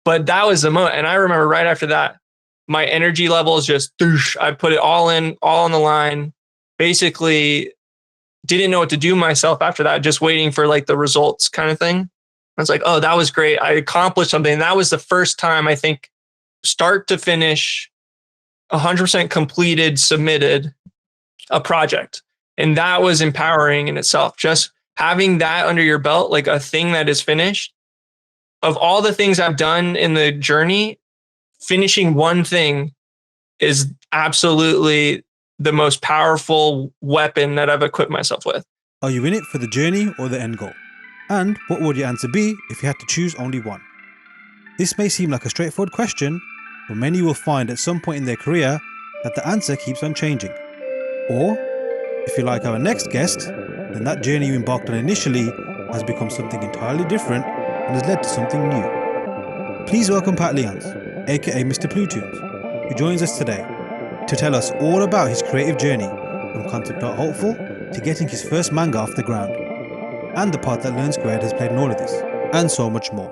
But that was the moment. And I remember right after that, my energy levels just, doosh, I put it all on the line. Basically, didn't know what to do myself after that, just waiting for like the results kind of thing. I was like, oh, that was great. I accomplished something. And that was the first time, I think, start to finish, 100% completed, submitted a project. And that was empowering in itself. Just having that under your belt, like a thing that is finished. Of all the things I've done in the journey, finishing one thing is absolutely the most powerful weapon that I've equipped myself with. Are you in it for the journey or the end goal? And what would your answer be if you had to choose only one? This may seem like a straightforward question, but many will find at some point in their career that the answer keeps on changing. Or, if you're like our next guest, then that journey you embarked on initially has become something entirely different and has led to something new. Please welcome Pat Lyons, aka Mr Plutoons, who joins us today to tell us all about his creative journey from concept art hopeful to getting his first manga off the ground, and the part that Learn Squared has played in all of this, and so much more.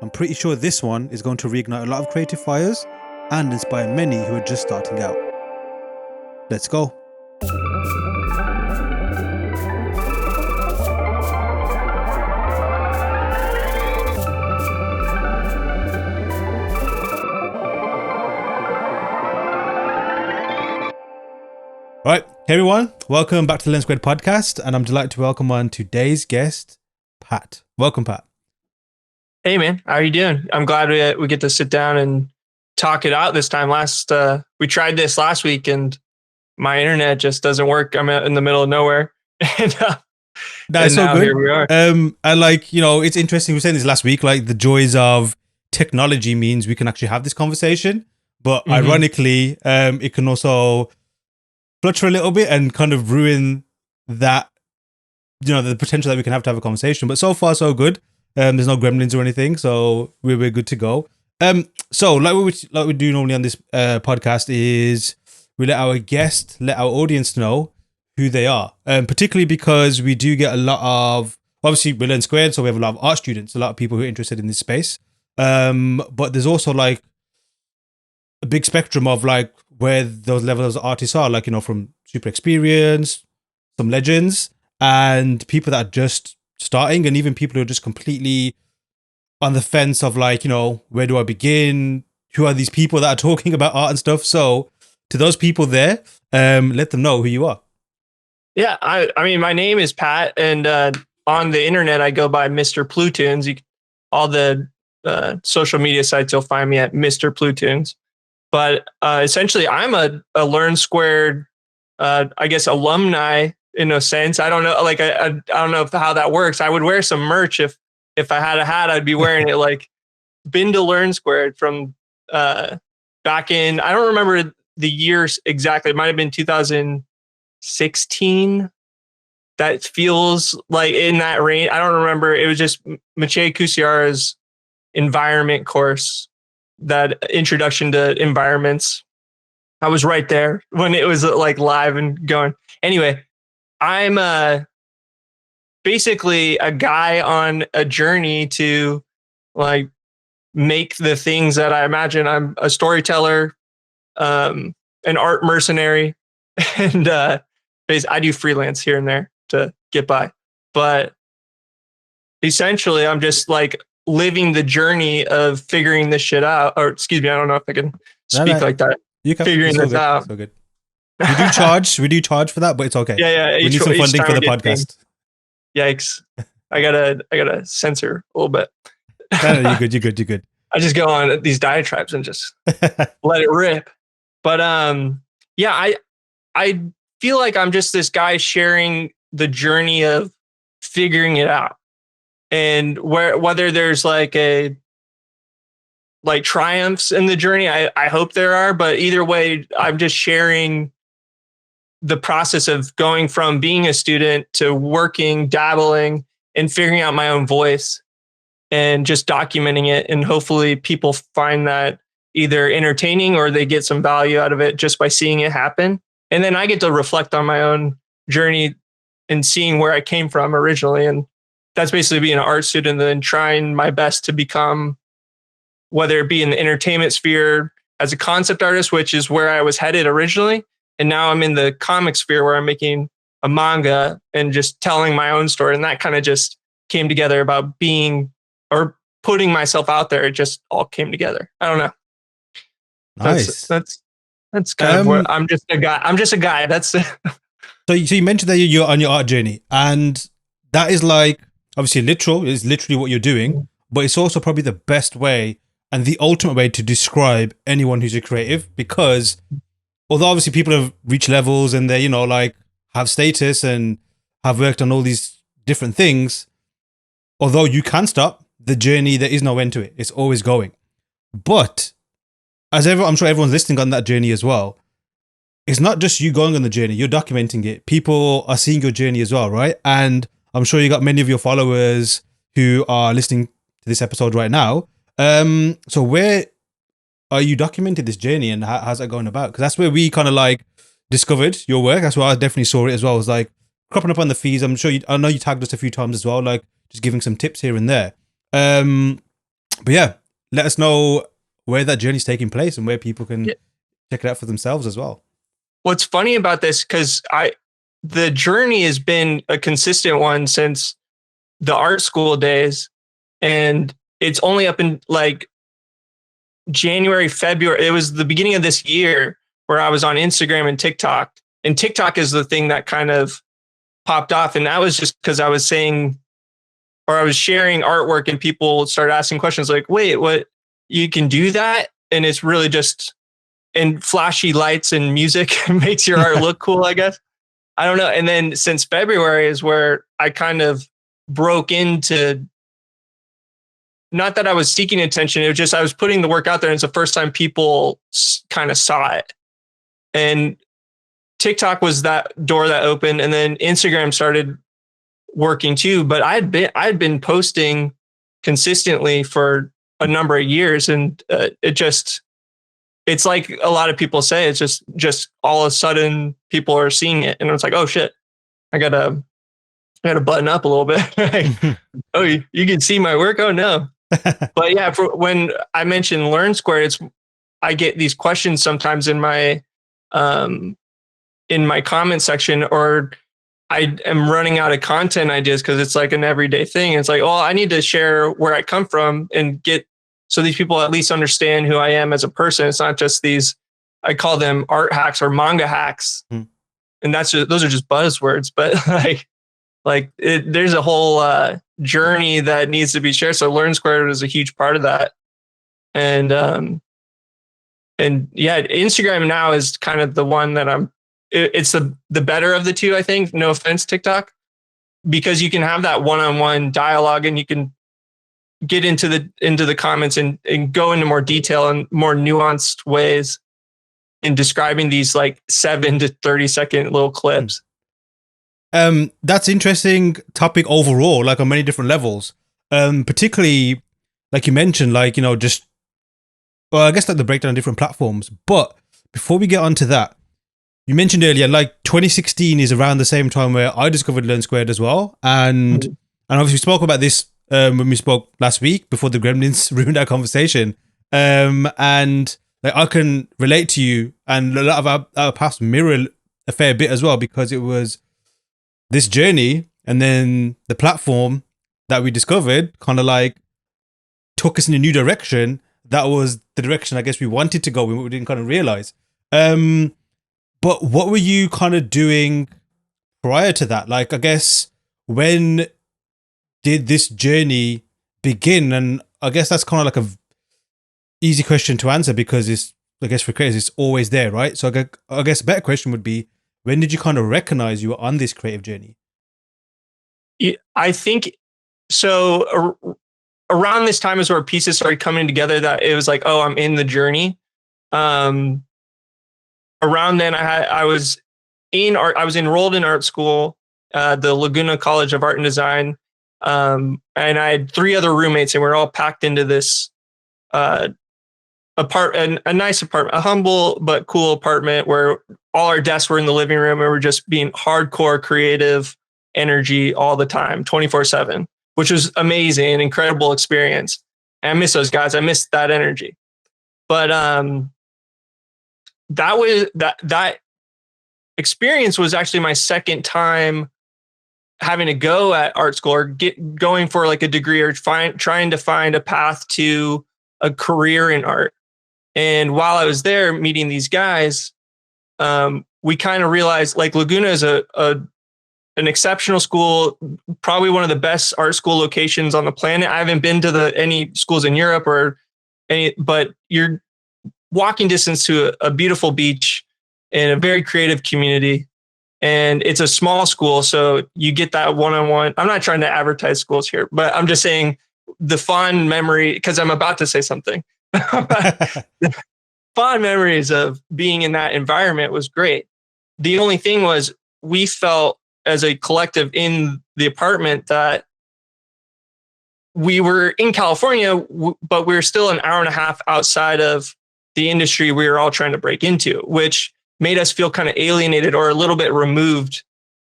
I'm pretty sure this one is going to reignite a lot of creative fires and inspire many who are just starting out. Let's go. All right, hey everyone, welcome back to the Learn Squared Podcast, and I'm delighted to welcome on today's guest, Pat. Welcome, Pat. Hey man, how are you doing? I'm glad we get to sit down and talk it out this time. We tried this last week and my internet just doesn't work. I'm in the middle of nowhere. That's so good. Here we are. And it's interesting. We were saying this last week, like the joys of technology means we can actually have this conversation, but ironically, it can also flutter a little bit and kind of ruin that, the potential that we can have to have a conversation. But so far, so good. There's no gremlins or anything, so we're good to go. So like we do normally on this podcast is we let our audience know who they are, particularly because we do get a lot of, obviously we Learn Squared, so we have a lot of art students, a lot of people who are interested in this space. But there's also like a big spectrum of like where those levels of artists are, like, from super experienced, some legends, and people that are just starting, and even people who are just completely on the fence of like, where do I begin? Who are these people that are talking about art and stuff? So to those people there, let them know who you are. Yeah, I mean, my name is Pat, and on the internet, I go by Mr Plutoons. All the social media sites, you'll find me at Mr Plutoons. But essentially, I'm a Learn Squared, I guess, alumni in a sense. I don't know, like I don't know how that works. I would wear some merch if I had a hat. I'd be wearing it. Like, been to Learn Squared from back in, I don't remember the years exactly. It might have been 2016. That feels like in that range. I don't remember. It was just Maciej Kusiara's environment course, that introduction to environments. I was right there when it was like live and going. Anyway, I'm basically a guy on a journey to like make the things that I imagine. I'm a storyteller, an art mercenary, and I do freelance here and there to get by. But essentially, I'm just like living the journey of figuring this shit out. Or excuse me, I don't know if I can speak like that. You can figuring this out. So good. We do charge for that, but it's okay. Yeah. We need some funding for the podcast. Yikes. I gotta censor a little bit. No, you're good. I just go on these diatribes and just let it rip. But I feel like I'm just this guy sharing the journey of figuring it out. And whether there's like triumphs in the journey, I hope there are, but either way, I'm just sharing the process of going from being a student to working, dabbling, and figuring out my own voice and just documenting it. And hopefully people find that either entertaining or they get some value out of it just by seeing it happen. And then I get to reflect on my own journey and seeing where I came from originally. And that's basically being an art student and then trying my best to become whether it be in the entertainment sphere as a concept artist, which is where I was headed originally. And now I'm in the comic sphere where I'm making a manga and just telling my own story. And that kind of just came together about being or putting myself out there. It just all came together. I don't know. Nice. That's kind of what I'm just a guy. I'm just a guy. That's it. So you mentioned that you're on your art journey, and that is like obviously literal. It's literally what you're doing, but it's also probably the best way and the ultimate way to describe anyone who's a creative, because although obviously people have reached levels and they, like have status and have worked on all these different things, although you can stop the journey, there is no end to it. It's always going. But I'm sure everyone's listening on that journey as well. It's not just you going on the journey, you're documenting it. People are seeing your journey as well, right? And I'm sure you got many of your followers who are listening to this episode right now. So where are you documenting this journey and how's that going about? Because that's where we kind of like discovered your work. That's where I definitely saw it as well. It was like cropping up on the feeds. I know you tagged us a few times as well, like just giving some tips here and there. But yeah, let us know where that journey's taking place and where people can check it out for themselves as well. What's funny about this, because the journey has been a consistent one since the art school days, and it's only up in like January, February. It was the beginning of this year where I was on Instagram and TikTok, and TikTok is the thing that kind of popped off. And that was just because I was saying, or I was sharing artwork and people started asking questions like, wait, what, you can do that? And it's really just, and flashy lights and music makes your art look cool, I guess. I don't know. And then since February is where I kind of broke into, not that I was seeking attention, it was just I was putting the work out there, and it's the first time people kind of saw it. And TikTok was that door that opened, and then Instagram started working too. But I had been posting consistently for a number of years, and it's like a lot of people say, it's just all of a sudden people are seeing it, and it's like, oh shit, I gotta button up a little bit. Like, oh, you can see my work. Oh no. But yeah, when I mentioned Learn Squared, I get these questions sometimes in my comment section, or I am running out of content ideas because it's like an everyday thing. It's like, oh, I need to share where I come from and get, so these people at least understand who I am as a person. It's not just these, I call them art hacks or manga hacks. And those are just buzzwords, but there's a whole journey that needs to be shared. So Learn Squared is a huge part of that. And yeah, Instagram now is kind of the one that it's the better of the two, I think. No offense, TikTok, because you can have that one-on-one dialogue and you can get into the comments and go into more detail and more nuanced ways in describing these like 7 to 30 second little clips. That's interesting topic overall, like on many different levels. Particularly, like you mentioned, like, just, well, I guess like the breakdown on different platforms. But before we get onto that, you mentioned earlier, like 2016 is around the same time where I discovered Learn Squared as well. And obviously we spoke about this when we spoke last week before the gremlins ruined our conversation. And like I can relate to you, and a lot of our paths mirror a fair bit as well, because it was this journey and then the platform that we discovered kind of like took us in a new direction. That was the direction I guess we wanted to go, we didn't kind of realize. But what were you kind of doing prior to that? Like, I guess, when did this journey begin? And I guess that's kind of like a easy question to answer, because it's, I guess for creators, it's always there, right? So I guess a better question would be, when did you kind of recognize you were on this creative journey? I think so. Around this time is where pieces started coming together, that it was like, oh, I'm in the journey. Around then, I was in art. I was enrolled in art school, the Laguna College of Art and Design, and I had 3 other roommates, and we were all packed into this a nice apartment, a humble but cool apartment where all our desks were in the living room, and we were just being hardcore creative energy all the time, 24/7, which was amazing, an incredible experience. And I miss those guys. I miss that energy. But that experience was actually my second time having to go at art school or going for like a degree or trying to find a path to a career in art. And while I was there meeting these guys, we kind of realized like Laguna is an exceptional school, probably one of the best art school locations on the planet. I haven't been to any schools in Europe but you're walking distance to a beautiful beach and a very creative community. And it's a small school, so you get that one-on-one. I'm not trying to advertise schools here, but I'm just saying the fond memory, because I'm about to say something. Fond memories of being in that environment was great. The only thing was we felt as a collective in the apartment that we were in California, but we were still an hour and a half outside of the industry we were all trying to break into, which made us feel kind of alienated or a little bit removed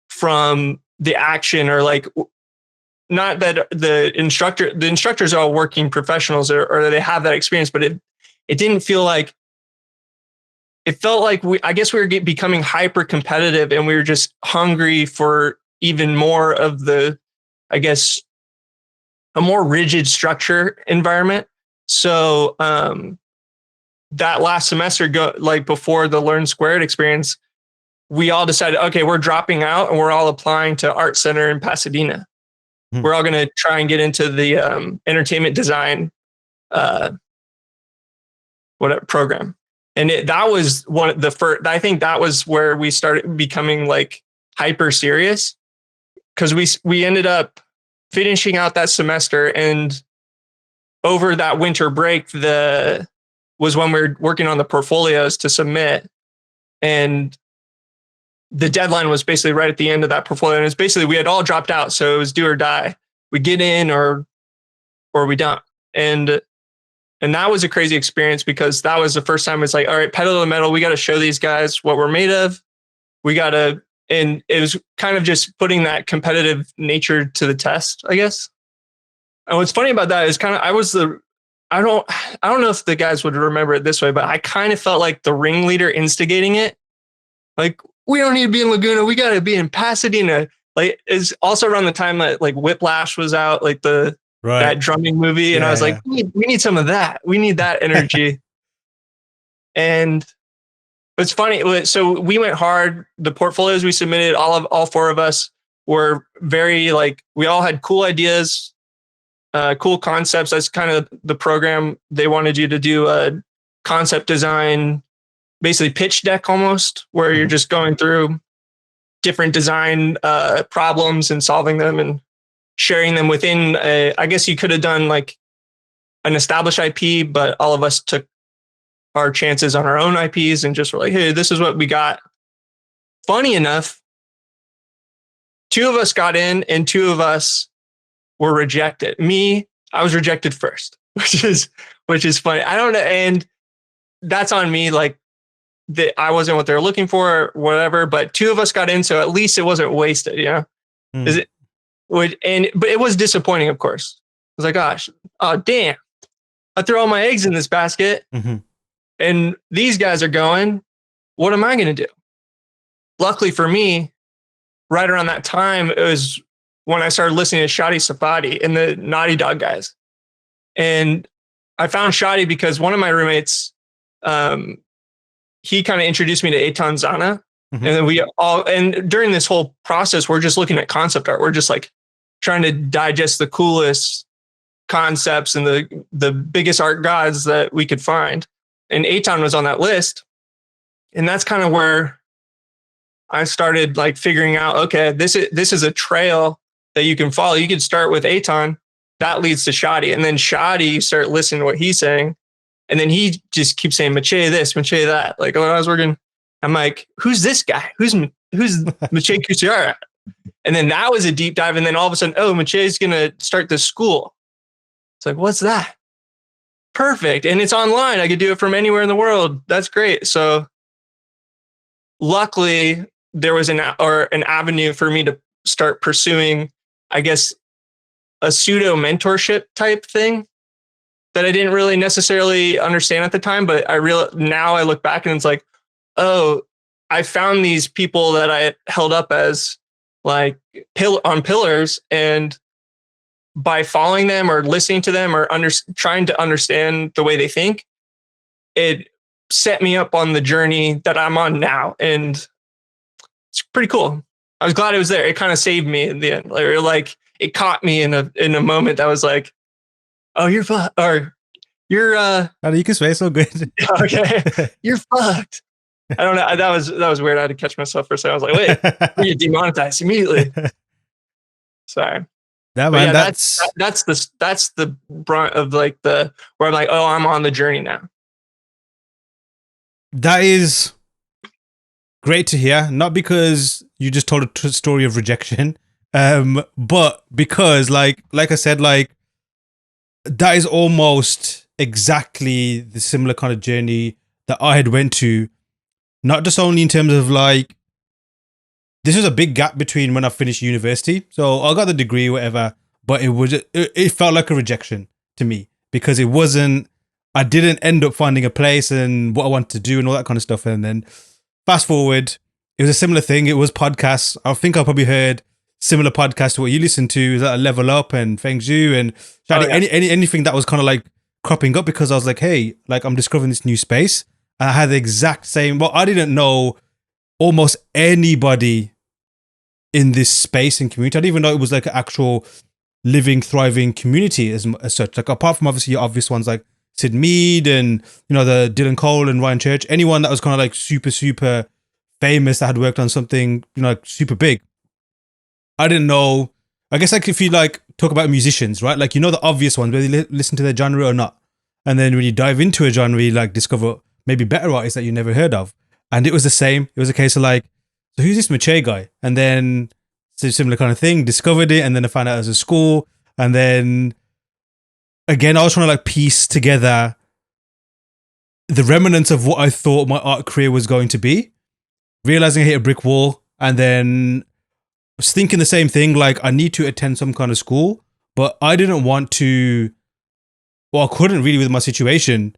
from the action, or like, not that the instructors are all working professionals or they have that experience, but it didn't feel like, it felt like I guess we were becoming hyper competitive and we were just hungry for even more of the, I guess, a more rigid structure environment. So, that last semester, before the Learn Squared experience, we all decided, okay, we're dropping out and we're all applying to Art Center in Pasadena. We're all going to try and get into the entertainment design program. And that was one of the first, I think that was where we started becoming like hyper serious, because we ended up finishing out that semester, and over that winter break, was when we were working on the portfolios to submit. And the deadline was basically right at the end of that portfolio. And it's basically, we had all dropped out. So it was do or die. We get in or we don't. And that was a crazy experience, because that was the first time it's like, all right, pedal to the metal. We got to show these guys what we're made of. And it was kind of just putting that competitive nature to the test, I guess. And what's funny about that is I don't know if the guys would remember it this way, but I kind of felt like the ringleader instigating it. Like, we don't need to be in Laguna. We got to be in Pasadena. Like, it's also around the time that like Whiplash was out, like that drumming movie. And I was like, we need some of that. We need that energy. And it's funny. So we went hard. The portfolios we submitted, all four of us were very like, we all had cool ideas. Cool concepts. That's kind of the program. They wanted you to do a concept design, basically pitch deck almost, where you're just going through different design problems and solving them and sharing them within I guess you could have done like an established IP, but all of us took our chances on our own IPs and just were like, hey, this is what we got. Funny enough, 2 of us got in and 2 of us were rejected. I was rejected first, which is funny. I don't know. And that's on me. Like, I wasn't what they were looking for or whatever, but 2 of us got in. So at least it wasn't wasted, you know? But it was disappointing, of course. I was like, gosh, oh, damn. I threw all my eggs in this basket and these guys are going, what am I going to do? Luckily for me, right around that time, it was when I started listening to Shadi Safadi and the Naughty Dog guys. And I found Shadi because one of my roommates, he kind of introduced me to Eitan Zana. And then and during this whole process, we're just looking at concept art. We're just like trying to digest the coolest concepts and the biggest art gods that we could find. And Eitan was on that list. And that's kind of where I started like figuring out, okay, this is a trail that you can follow. You could start with Eitan, that leads to Shadi. And then Shadi, you start listening to what he's saying. And then he just keeps saying, Mache this, Mache that. Like when I was working, I'm like, who's this guy? Who's Mache Kusiara? And then that was a deep dive. And then all of a sudden, oh, Mache's going to start this school. It's like, what's that? Perfect. And it's online. I could do it from anywhere in the world. That's great. So luckily there was an avenue for me to start pursuing, I guess, a pseudo mentorship type thing that I didn't really necessarily understand at the time, but now I look back and it's like, oh, I found these people that I held up as like on pillars, and by following them or listening to them or trying to understand the way they think, it set me up on the journey that I'm on now. And it's pretty cool. I was glad it was there. It kind of saved me in the end. Like it caught me in a moment that was like, oh, you're fucked. Or you're Oh, you can swear so good. Okay. You're fucked. I don't know. That was weird. I had to catch myself for a second. I was like, wait, you demonetized immediately. Sorry. Yeah, man, that's the brunt of like where I'm like, oh, I'm on the journey now. That is great to hear. Not because you just told a story of rejection, but because like I said, like that is almost exactly the similar kind of journey that I had went to. Not just only in terms of like, this was a big gap between when I finished university. So I got the degree, whatever, but it felt like a rejection to me because I didn't end up finding a place and what I wanted to do and all that kind of stuff. And then fast forward, it was a similar thing. It was podcasts. I think I probably heard similar podcasts to what you listen to, is that Level Up and Feng Zhu and anything that was kind of like cropping up, because I was like, hey, like I'm discovering this new space. I had the exact same, well, I didn't know almost anybody in this space and community. I didn't even know it was like an actual living, thriving community as such. Like apart from obviously your obvious ones like Sid Mead and, you know, the Dylan Cole and Ryan Church, anyone that was kind of like super, super famous that had worked on something, you know, like super big. I didn't know. I guess like if you like talk about musicians, right? Like, you know, the obvious ones, whether you listen to their genre or not. And then when you dive into a genre, you like discover maybe better artists that you never heard of. And it was the same. It was a case of like, so who's this Mache guy? And then it's a similar kind of thing, discovered it. And then I found out it was a school. And then again, I was trying to like piece together the remnants of what I thought my art career was going to be, realizing I hit a brick wall, and then was thinking the same thing, like I need to attend some kind of school, but I didn't want to, well, I couldn't really with my situation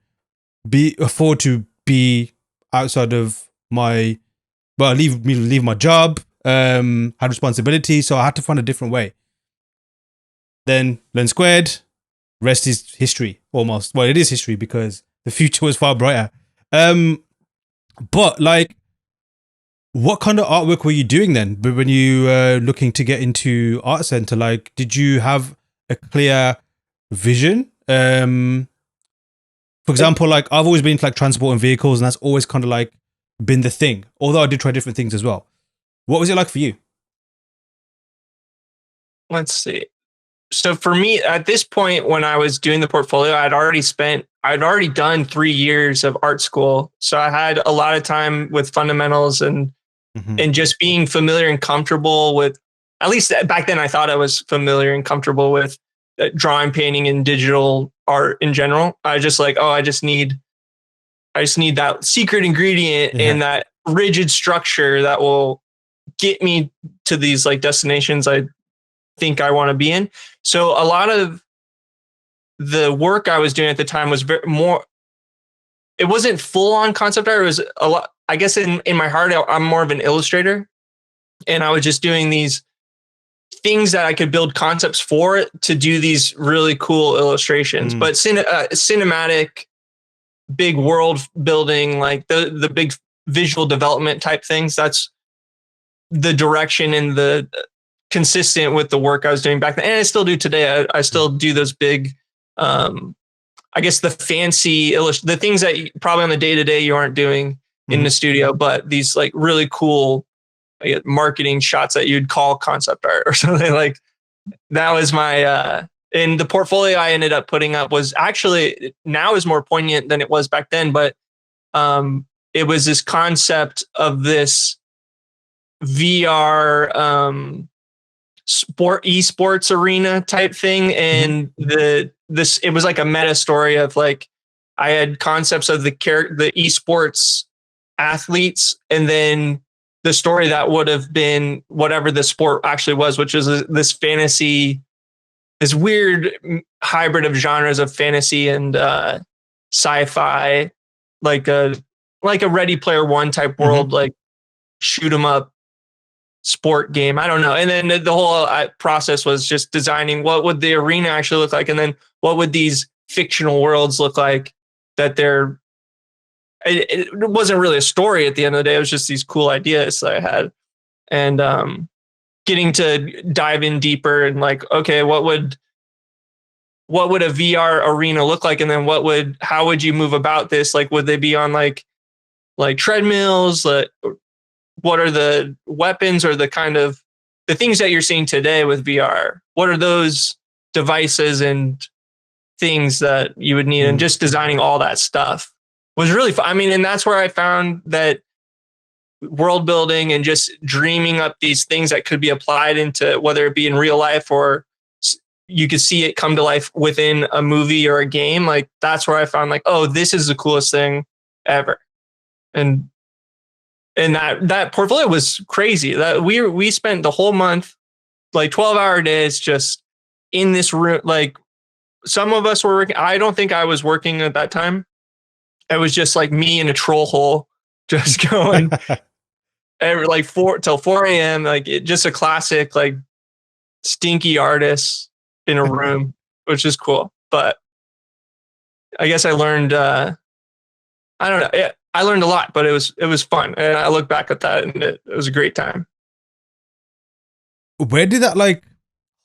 afford to be outside of my, well, leave my job, had responsibility, so I had to find a different way. Then Learn Squared, rest is history almost. Well, it is history because the future was far brighter. But like, what kind of artwork were you doing then? But when you were looking to get into art center, like, did you have a clear vision? For example, like I've always been into like transport and vehicles, and that's always kind of like been the thing. Although I did try different things as well. What was it like for you? Let's see. So for me, at this point, when I was doing the portfolio, I'd already done 3 years of art school. So I had a lot of time with fundamentals and just being familiar and comfortable with, at least back then I thought I was familiar and comfortable with drawing, painting, and digital art in general. I just like, I just need that secret ingredient and that rigid structure that will get me to these like destinations I think I want to be in. So a lot of the work I was doing at the time was it wasn't full on concept art. It was a lot, I guess in my heart, I'm more of an illustrator, and I was just doing these things that I could build concepts for to do these really cool illustrations, but cinematic, big world building, like the big visual development type things. That's the direction and the consistent with the work I was doing back then. And I still do today. I still do those big, I guess the fancy the things that probably on the day-to-day you aren't doing in the studio, but these like really cool marketing shots that you'd call concept art or something. Like that was my, and the portfolio I ended up putting up was actually now is more poignant than it was back then, but it was this concept of this VR esports arena type thing, and it was like a meta story of like I had concepts of the esports athletes, and then the story that would have been whatever the sport actually was, which is this fantasy, this weird hybrid of genres of fantasy and sci-fi, like a Ready Player One type world, like shoot 'em up sport game. I don't know. And then the whole process was just designing what would the arena actually look like, and then what would these fictional worlds look like that they're. It wasn't really a story at the end of the day. It was just these cool ideas that I had, and getting to dive in deeper and like, okay, what would a VR arena look like, and then how would you move about this? Like, would they be on like treadmills? What are the weapons or the kind of the things that you're seeing today with VR? What are those devices and things that you would need? And just designing all that stuff was really fun. I mean, and that's where I found that world building and just dreaming up these things that could be applied into, whether it be in real life or you could see it come to life within a movie or a game. Like, that's where I found like, oh, this is the coolest thing ever. And that portfolio was crazy. That we spent the whole month, like 12-hour days, just in this room. Like, some of us were working. I don't think I was working at that time. It was just like me in a troll hole, just going like 4 till 4 a.m. Like, just a classic, like stinky artist in a room, which is cool. But I guess I learned. I don't know. I learned a lot, but it was fun, and I look back at that, and it was a great time. Where did that like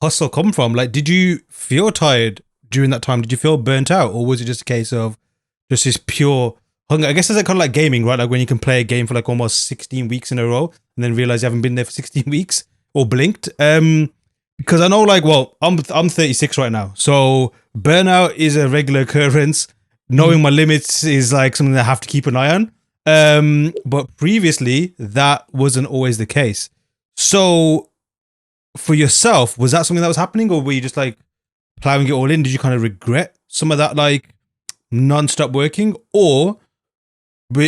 hustle come from? Like, did you feel tired during that time? Did you feel burnt out, or was it just a case of just this pure hunger? I guess it's like kind of like gaming, right? Like when you can play a game for like almost 16 weeks in a row and then realize you haven't been there for 16 weeks or blinked. Because I know, like, well, I'm 36 right now, so burnout is a regular occurrence. Knowing my limits is like something that I have to keep an eye on. But previously, that wasn't always the case. So for yourself, was that something that was happening, or were you just like plowing it all in? Did you kind of regret some of that like non-stop working, or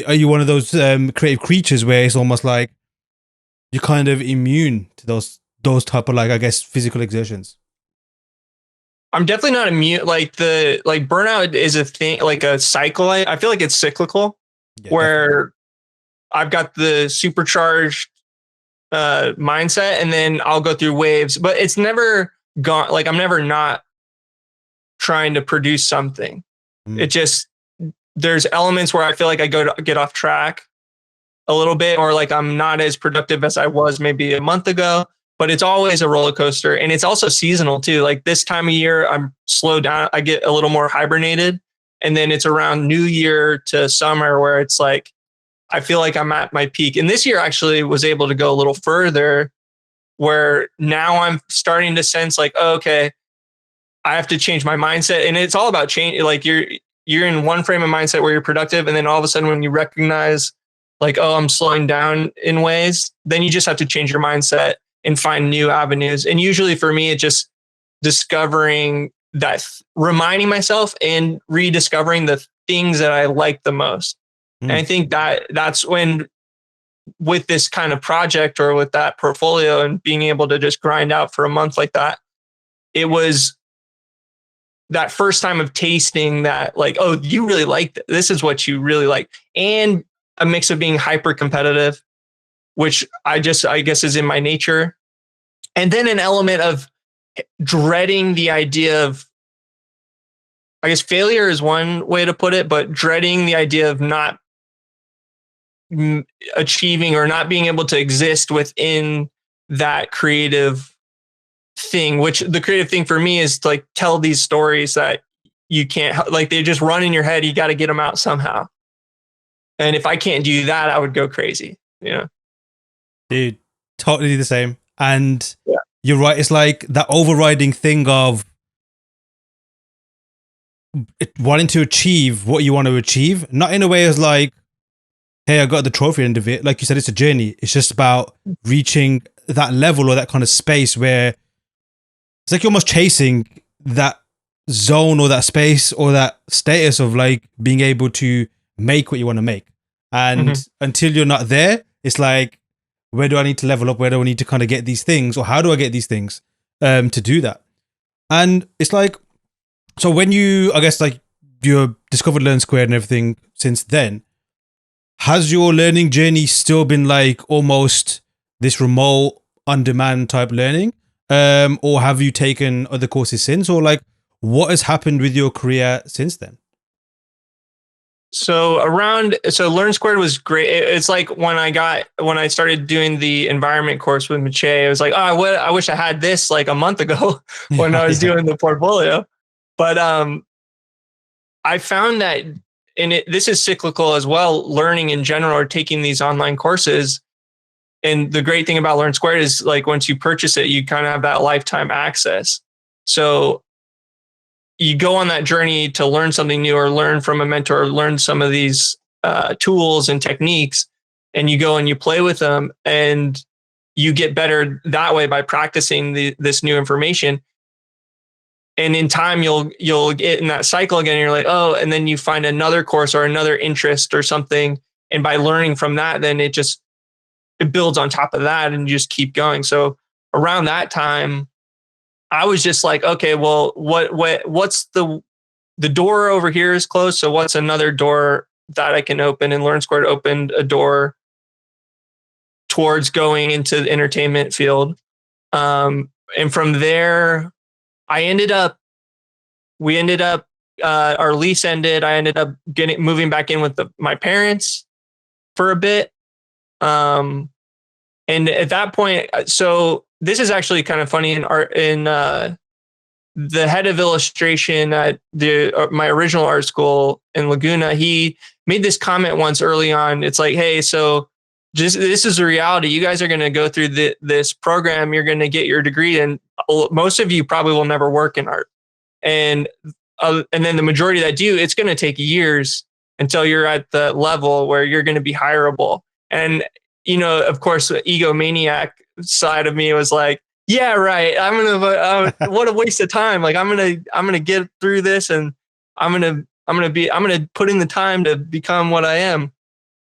are you one of those creative creatures where it's almost like you're kind of immune to those type of, like, I guess, physical exertions? I'm definitely not immune. Like burnout is a thing, like a cycle. I feel like it's cyclical, where definitely. I've got the supercharged mindset, and then I'll go through waves, but it's never gone. Like, I'm never not trying to produce something. It just, there's elements where I feel like I get off track a little bit, or like I'm not as productive as I was maybe a month ago. But it's always a roller coaster, and it's also seasonal too. Like, this time of year, I'm slowed down. I get a little more hibernated, and then it's around New Year to summer where it's like, I feel like I'm at my peak. And this year actually was able to go a little further, where now I'm starting to sense like, oh, okay, I have to change my mindset. And it's all about change. Like, you're in one frame of mindset where you're productive, and then all of a sudden when you recognize like, oh, I'm slowing down in ways, then you just have to change your mindset and find new avenues. And usually for me, it's just discovering that, reminding myself and rediscovering the things that I like the most. And I think that's when, with this kind of project or with that portfolio and being able to just grind out for a month like that, it was that first time of tasting that, like, oh, you really like this is what you really like. And a mix of being hyper competitive, which I guess is in my nature. And then an element of dreading the idea of, I guess failure is one way to put it, but dreading the idea of not achieving or not being able to exist within that creative thing, which the creative thing for me is to like tell these stories that you can't, like, they just run in your head. You got to get them out somehow. And if I can't do that, I would go crazy. Dude, totally the same. And you're right. It's like that overriding thing of wanting to achieve what you want to achieve. Not in a way as like, hey, I got the trophy end of it. Like you said, it's a journey. It's just about reaching that level or that kind of space where it's like you're almost chasing that zone or that space or that status of like being able to make what you want to make. And until you're not there, it's like, where do I need to level up? Where do I need to kind of get these things? Or how do I get these things to do that? And it's like, So when you, I guess, like you discovered Learn Squared and everything since then, has your learning journey still been like almost this remote on-demand type learning? Or have you taken other courses since? Or like what has happened with your career since then? So Learn Squared was great. It's like when I started doing the environment course with Mache, it was like, oh, I wish I had this like a month ago when I was doing the portfolio. But I found that, this is cyclical as well, learning in general or taking these online courses. And the great thing about Learn Squared is like once you purchase it, you kind of have that lifetime access. So you go on that journey to learn something new or learn from a mentor or learn some of these tools and techniques, and you go and you play with them and you get better that way by practicing this new information. And in time, you'll get in that cycle again. And you're like, oh, and then you find another course or another interest or something. And by learning from that, then it builds on top of that and you just keep going. So around that time, I was just like, okay, well, what's the door over here is closed. So what's another door that I can open? And Learn Squared opened a door towards going into the entertainment field. And from there, we ended up, our lease ended. I ended up moving back in with my parents for a bit. And at that point, so this is actually kind of funny the head of illustration at my original art school in Laguna, he made this comment once early on. It's like, hey, so this is the reality. You guys are going to go through this program. You're going to get your degree, and most of you probably will never work in art. And then the majority that do, it's going to take years until you're at the level where you're going to be hireable. And, of course, the egomaniac side of me was like, yeah, right. What a waste of time. Like I'm going to get through this and I'm going to put in the time to become what I am.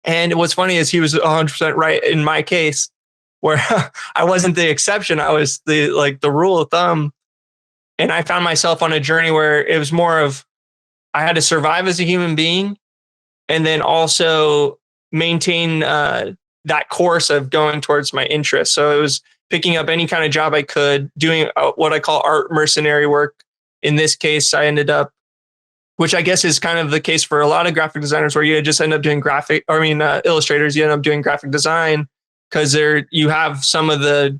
And what's funny is he was 100% right in my case, where I wasn't the exception. I was the rule of thumb. And I found myself on a journey where it was more of, I had to survive as a human being and then also maintain that course of going towards my interests. So it was picking up any kind of job I could, doing what I call art mercenary work. In this case, I ended up, which I guess is kind of the case for a lot of graphic designers, where you just end up doing illustrators, you end up doing graphic design because you have some of the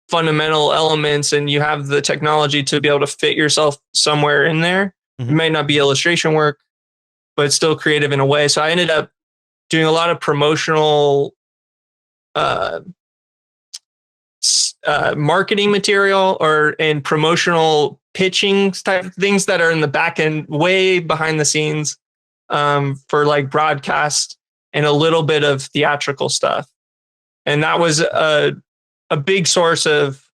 fundamental elements and you have the technology to be able to fit yourself somewhere in there. Mm-hmm. It might not be illustration work, but it's still creative in a way. So I ended up doing a lot of promotional marketing material and promotional pitching type of things that are in the back end, way behind the scenes, for like broadcast and a little bit of theatrical stuff. And that was a big source of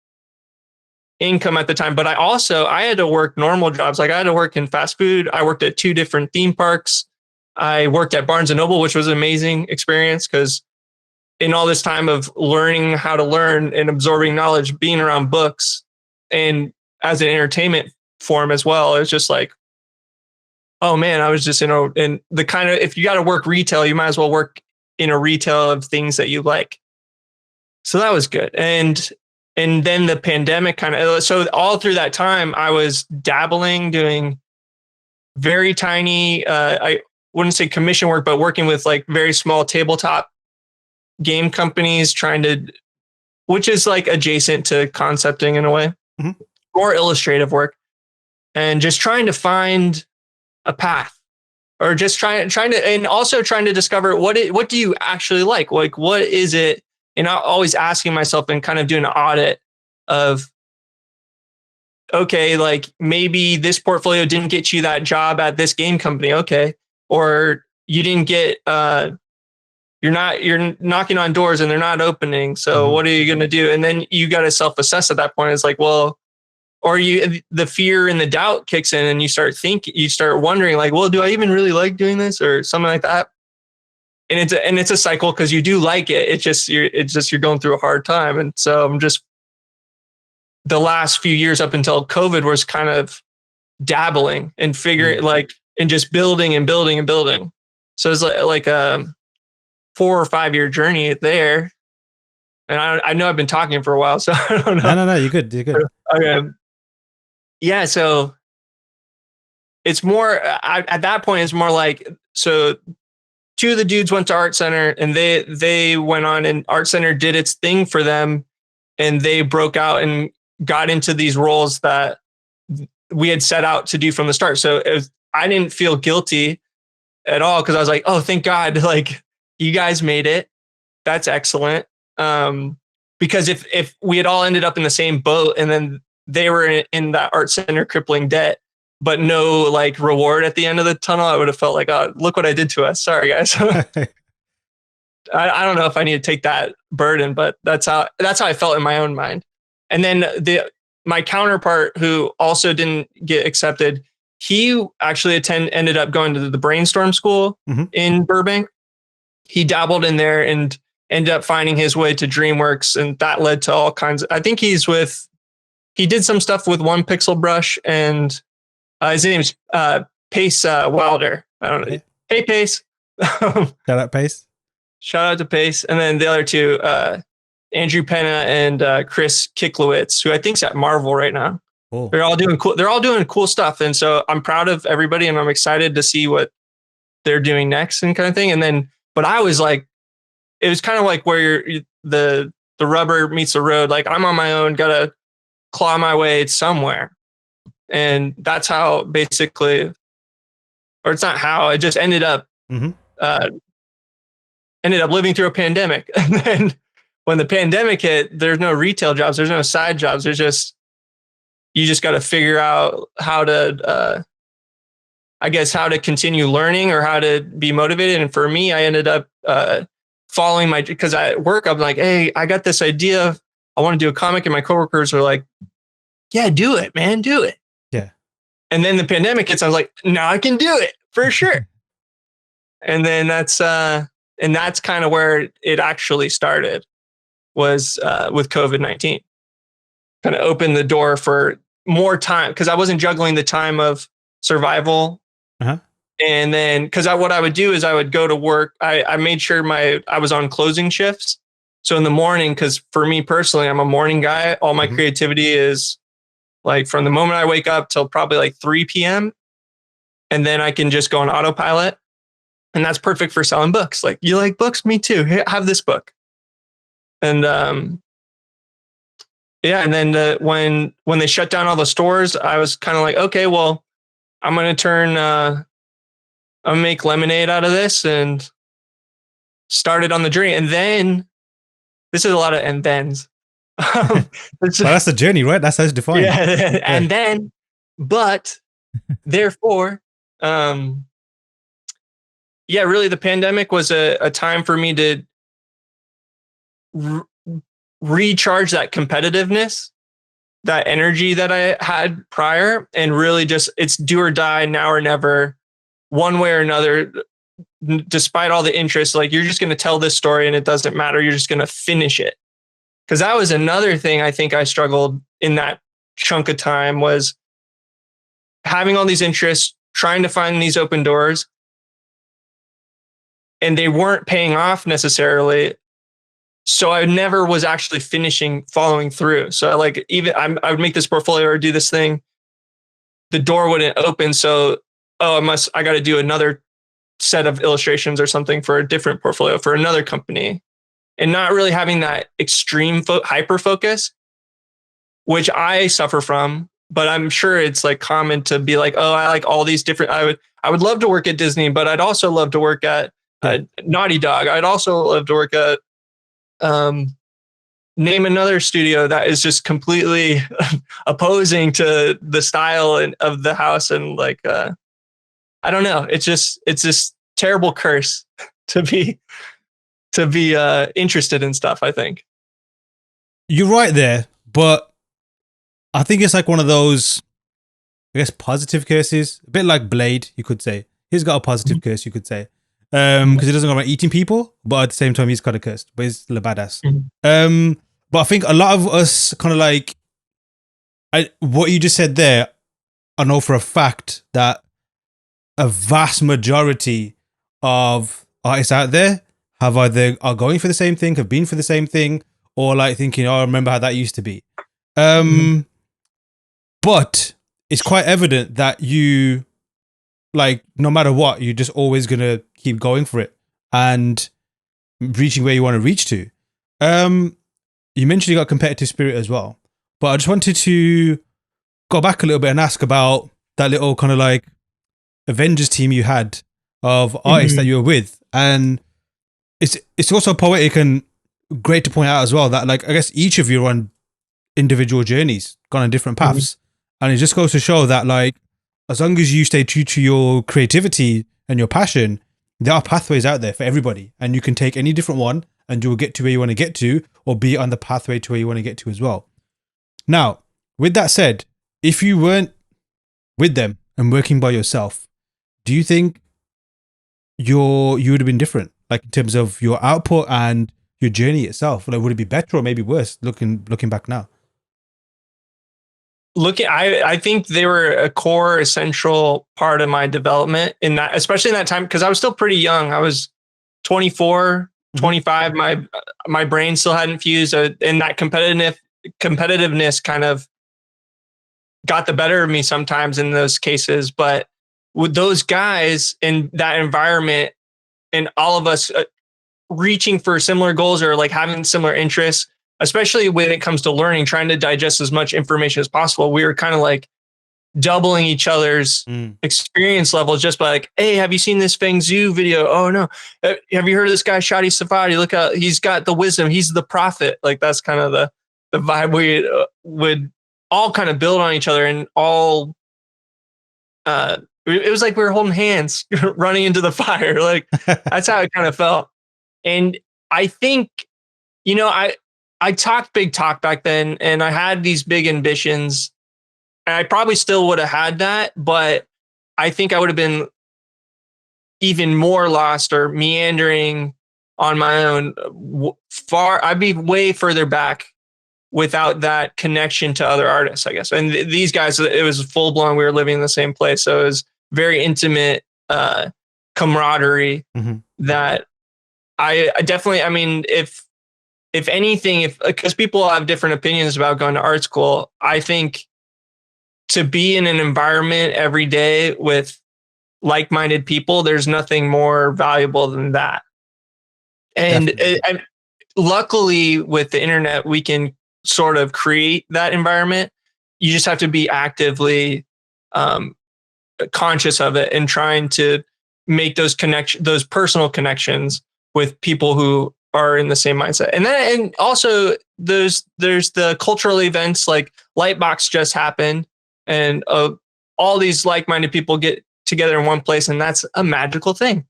income at the time. But I had to work normal jobs. Like I had to work in fast food. I worked at 2 different theme parks. I worked at Barnes & Noble, which was an amazing experience because in all this time of learning how to learn and absorbing knowledge, being around books and as an entertainment form as well, it was just like, oh man, I was just in the kind of, if you got to work retail, you might as well work in a retail of things that you like. So that was good. And then the pandemic so all through that time I was dabbling, doing very tiny, I wouldn't say commission work, but working with like very small tabletop game companies, which is like adjacent to concepting in a way, mm-hmm. More illustrative work, and just trying to find a path, or just trying to, and also trying to discover what do you actually like what is it, and always asking myself and kind of doing an audit of, okay, like maybe this portfolio didn't get you that job at this game company, okay, or you didn't get you're knocking on doors and they're not opening. So mm-hmm. What are you going to do? And then you got to self-assess at that point. It's like, well, or the fear and the doubt kicks in and you start wondering like, well, do I even really like doing this or something like that? And it's a cycle because you do like it. It's just you're going through a hard time. And so I'm just, the last few years up until COVID was kind of dabbling and figuring like, and just building and building and building. So it's like a 4 or 5 year journey there. And I know I've been talking for a while, so I don't know. No, you're good. You're good. Okay. Yeah. So it's more at that point, it's more like, so 2 of the dudes went to Art Center, and they went on, and Art Center did its thing for them, and they broke out and got into these roles that we had set out to do from the start. So I didn't feel guilty at all, because I was like, oh, thank God, like you guys made it. That's excellent. Because if we had all ended up in the same boat, and then they were in that Art Center crippling debt, but no like reward at the end of the tunnel, I would have felt like, oh, look what I did to us. Sorry, guys. I don't know if I need to take that burden, but that's how I felt in my own mind. And then my counterpart, who also didn't get accepted, he actually ended up going to the Brainstorm School in Burbank. He dabbled in there and ended up finding his way to DreamWorks, and that led to all kinds of, I think he did some stuff with One Pixel Brush, and his name's Pace Wilder. I don't know. Okay. Hey, Pace. Shout out Pace. Shout out to Pace. And then the other 2, Andrew Penna and Chris Kiklowitz, who I think's at Marvel right now. Oh. They're all doing cool. They're all doing cool stuff. And so I'm proud of everybody, and I'm excited to see what they're doing next and kind of thing. And then, but I was like, it was kind of like where the rubber meets the road. Like, I'm on my own, got to claw my way somewhere. And that's how basically, or it's not how, it just ended up, living through a pandemic. And then when the pandemic hit, there's no retail jobs, there's no side jobs. You just got to figure out how to, how to continue learning or how to be motivated. And for me, I ended up following because at work, I'm like, hey, I got this idea. I want to do a comic. And my coworkers are like, yeah, do it, man, do it. Yeah. And then the pandemic hits. I was like, now I can do it for sure. And then that's kind of where it actually started, was with COVID-19. Kind of opened the door for more time, because I wasn't juggling the time of survival. And then, because what I would do is I would go to work. I made sure I was on closing shifts. So in the morning, because for me personally, I'm a morning guy. All my creativity is like from the moment I wake up till probably like 3 p.m. And then I can just go on autopilot. And that's perfect for selling books. Like, you like books? Me too. Here, have this book. And and then when they shut down all the stores, I was kind of like, okay, well, I'm going to make lemonade out of this, and started on the journey. And then, this is a lot of and thens. Well, that's the journey, right? That's how it's defined. Yeah. And then, but therefore, really the pandemic was a time for me to recharge that competitiveness, that energy that I had prior, and really just, it's do or die, now or never, one way or another, despite all the interest. Like, you're just going to tell this story and it doesn't matter. You're just going to finish it. Because that was another thing I think I struggled in that chunk of time, was having all these interests, trying to find these open doors, and they weren't paying off necessarily. So I never was actually following through. So like, even I would make this portfolio or do this thing, the door wouldn't open. So, I got to do another set of illustrations or something for a different portfolio for another company, and not really having that extreme hyper focus, which I suffer from. But I'm sure it's like common to be like, oh, I like all these different. I would love to work at Disney, but I'd also love to work at Naughty Dog. I'd also love to work at name another studio that is just completely opposing to the style of the house. And like, I don't know. It's this terrible curse to be interested in stuff, I think. You're right there, but I think it's like one of those, I guess, positive curses. A bit like Blade, you could say. He's got a positive curse, you could say. Because he doesn't go around eating people, but at the same time, he's kind of cursed. But he's a badass. But I think a lot of us kind of like, what you just said there, I know for a fact that a vast majority of artists out there are going for the same thing, have been for the same thing, or like thinking, oh, I remember how that used to be. But it's quite evident that you, like, no matter what, you're just always gonna keep going for it and reaching where you want to reach to. You mentioned you got competitive spirit as well, but I just wanted to go back a little bit and ask about that little kind of like Avengers team you had of artists that you were with. And it's also poetic and great to point out as well that, like, I guess each of you are on individual journeys, gone on different paths. And it just goes to show that, like, as long as you stay true to your creativity and your passion, there are pathways out there for everybody. And you can take any different one and you will get to where you want to get to, or be on the pathway to where you want to get to as well. Now, with that said, if you weren't with them and working by yourself, do you think you would have been different, like in terms of your output and your journey itself? Like, would it be better or maybe worse looking back now? I think they were a core, essential part of my development in that, especially in that time, because I was still pretty young. I was 24, 25. My brain still hadn't fused, and that competitiveness kind of got the better of me sometimes in those cases. But with those guys in that environment, and all of us reaching for similar goals or like having similar interests, especially when it comes to learning, trying to digest as much information as possible, we were kind of like doubling each other's experience levels just by like, hey, have you seen this Feng Zhu video? Oh no. Have you heard of this guy, Shadi Safadi? Look how he's got the wisdom. He's the prophet. Like, that's kind of the vibe we would all kind of build on each other, and all, it was like we were holding hands running into the fire. Like, that's how it kind of felt. And I think, I talked big talk back then, and I had these big ambitions, and I probably still would have had that, but I think I would have been even more lost or meandering on my own I'd be way further back without that connection to other artists, I guess. And these guys, it was full blown. We were living in the same place. So it was very intimate camaraderie that I definitely, I mean, if anything, because people have different opinions about going to art school, I think to be in an environment every day with like-minded people, there's nothing more valuable than that. And luckily with the internet, we can sort of create that environment. You just have to be actively conscious of it and trying to make those personal connections with people who are in the same mindset. And also there's the cultural events, like Lightbox just happened, and all these like-minded people get together in one place, and that's a magical thing.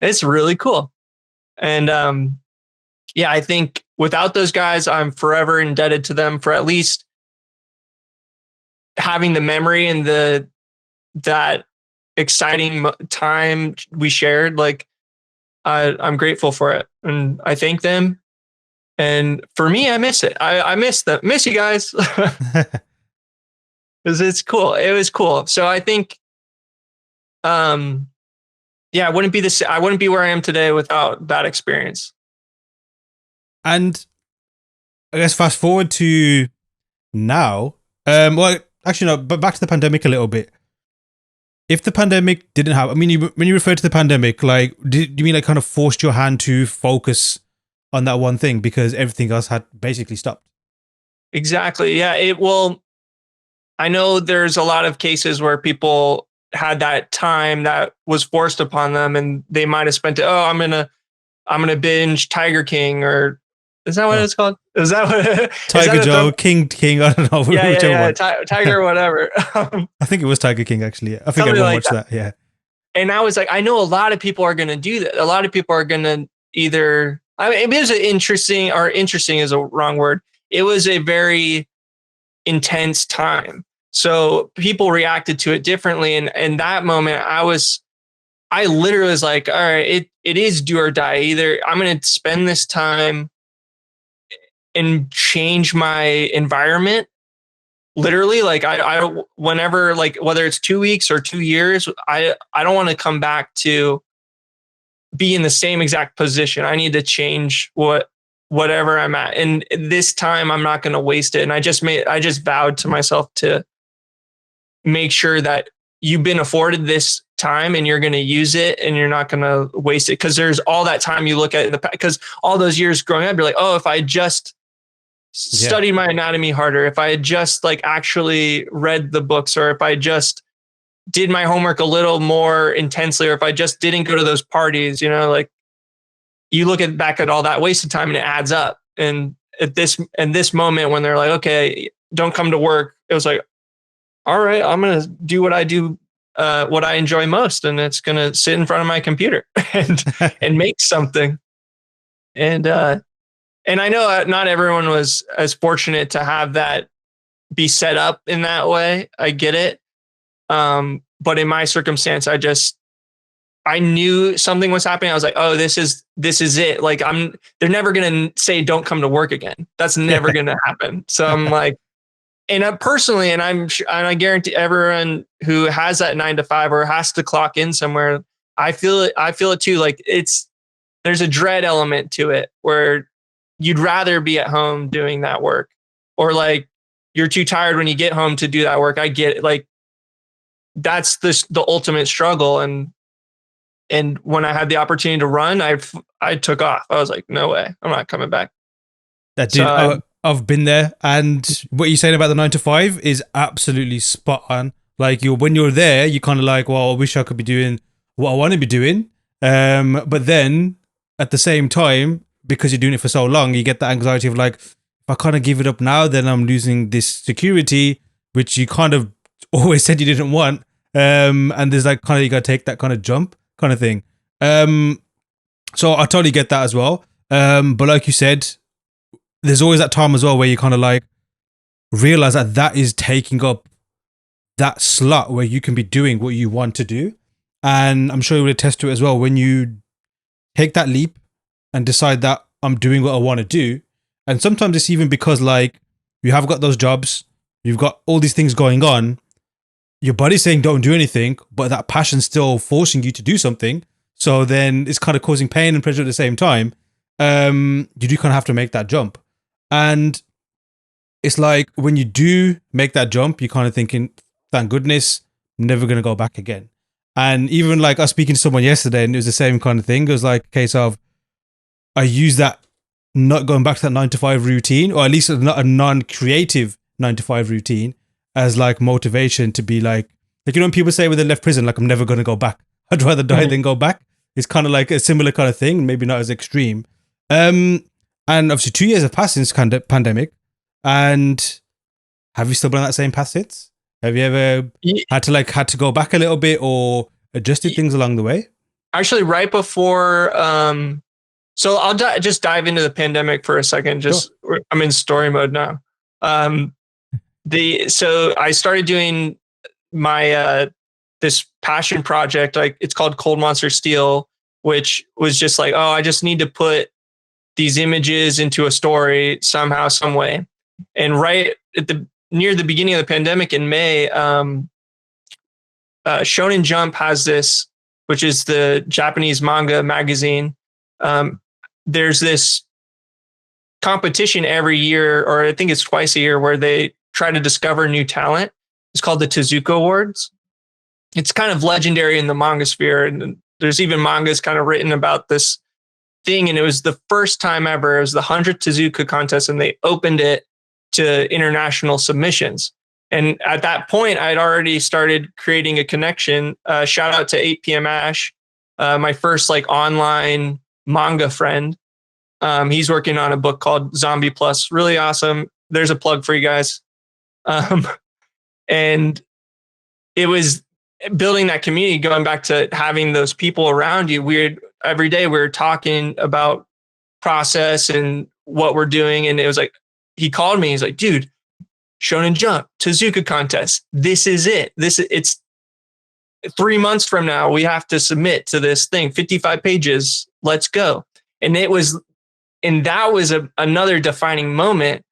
It's really cool. And I think without those guys, I'm forever indebted to them for at least having the memory and that exciting time we shared. Like, I'm grateful for it, and I thank them. And for me, I miss it. I miss them. Miss you guys. Because it's cool. It was cool. So I think, I wouldn't be where I am today without that experience. And I guess fast forward to now. Well, actually, no, but back to the pandemic a little bit. If the pandemic didn't happen, I mean, when you refer to the pandemic, like, do you mean like kind of forced your hand to focus on that one thing because everything else had basically stopped? Exactly. Yeah. I know there's a lot of cases where people had that time that was forced upon them, and they might have spent it. Oh, I'm gonna binge Tiger King, or is that what it's called? Is that what Tiger Joe, King? I don't know. Yeah. Tiger, whatever. I think it was Tiger King, actually. I think everyone watched that. Yeah. And I was like, I know a lot of people are going to do that. A lot of people are going to either, I mean, it was interesting is a wrong word. It was a very intense time. So people reacted to it differently. And in that moment, I literally was like, all right, it is do or die. Either I'm going to spend this time and change my environment, literally, like I whenever, like whether it's 2 weeks or 2 years, I don't want to come back to be in the same exact position. I need to change whatever I'm at. And this time I'm not going to waste it. And I just vowed to myself to make sure that you've been afforded this time and you're going to use it and you're not going to waste it. Cause there's all that time you look at in the past, cause all those years growing up, you're like, oh, if I just studied my anatomy harder, if I had just like actually read the books, or if I just did my homework a little more intensely, or if I just didn't go to those parties, like you look back at all that wasted time and it adds up. And at this moment when they're like, okay, don't come to work, it was like, all right, I'm going to do what I do, what I enjoy most. And it's going to sit in front of my computer and make something. And I know not everyone was as fortunate to have that be set up in that way. I get it. But in my circumstance, I knew something was happening. I was like, oh, this is it. Like they're never going to say, don't come to work again. That's never going to happen. So I'm like, and personally, and I guarantee everyone who has that 9 to 5 or has to clock in somewhere, I feel it too. Like there's a dread element to it where you'd rather be at home doing that work, or like you're too tired when you get home to do that work. I get it. Like that's the ultimate struggle. And when I had the opportunity to run, I took off. I was like, no way, I'm not coming back. That dude, I've been there, and what you're saying about the 9 to 5 is absolutely spot on. Like when you're there, you're kind of like, well, I wish I could be doing what I want to be doing. But then at the same time, because you're doing it for so long, you get the anxiety of like, if I kind of give it up now, then I'm losing this security, which you kind of always said you didn't want. And there's like kind of, you got to take that kind of jump kind of thing. So I totally get that as well. But like you said, there's always that time as well where you kind of like realize that is taking up that slot where you can be doing what you want to do. And I'm sure you would attest to it as well. When you take that leap and decide that I'm doing what I want to do. And sometimes it's even because like you have got those jobs, you've got all these things going on, your body's saying don't do anything, but that passion's still forcing you to do something. So then it's kind of causing pain and pleasure at the same time. You do kind of have to make that jump. And it's like when you do make that jump, you're kind of thinking, thank goodness, I'm never going to go back again. And even like I was speaking to someone yesterday and it was the same kind of thing. It was like a case of, I use that not going back to that 9 to 5 routine, or at least not a non-creative 9 to 5 routine, as like motivation to be like when people say when they left prison, like I'm never going to go back. I'd rather die than go back. It's kind of like a similar kind of thing, maybe not as extreme. And obviously 2 years have passed since pandemic. And have you still been on that same path since? Have you ever had to go back a little bit or adjusted things along the way? Actually, right before, so I'll just dive into the pandemic for a second. Sure. I'm in story mode now. So I started doing my this passion project, like it's called Cold Monster Steel, which was just like, oh, I just need to put these images into a story somehow, some way. And right at near the beginning of the pandemic in May, Shonen Jump has this, which is the Japanese manga magazine. There's this competition every year, or I think it's twice a year, where they try to discover new talent. It's called the Tezuka Awards. It's kind of legendary in the manga sphere, and there's even mangas kind of written about this thing. And it was the first time ever. It was the 100th Tezuka contest, and they opened it to international submissions. And at that point, I'd already started creating a connection. Shout out to 8 PM Ash, my first like online manga friend. He's working on a book called Zombie Plus. Really awesome. There's a plug for you guys. And it was building that community, going back to having those people around you. Every day we were talking about process and what we're doing. And it was like, he called me. He's like, dude, Shonen Jump, Tezuka contest. This is it. It's 3 months from now. We have to submit to this thing, 55 pages. Let's go. And that was another defining moment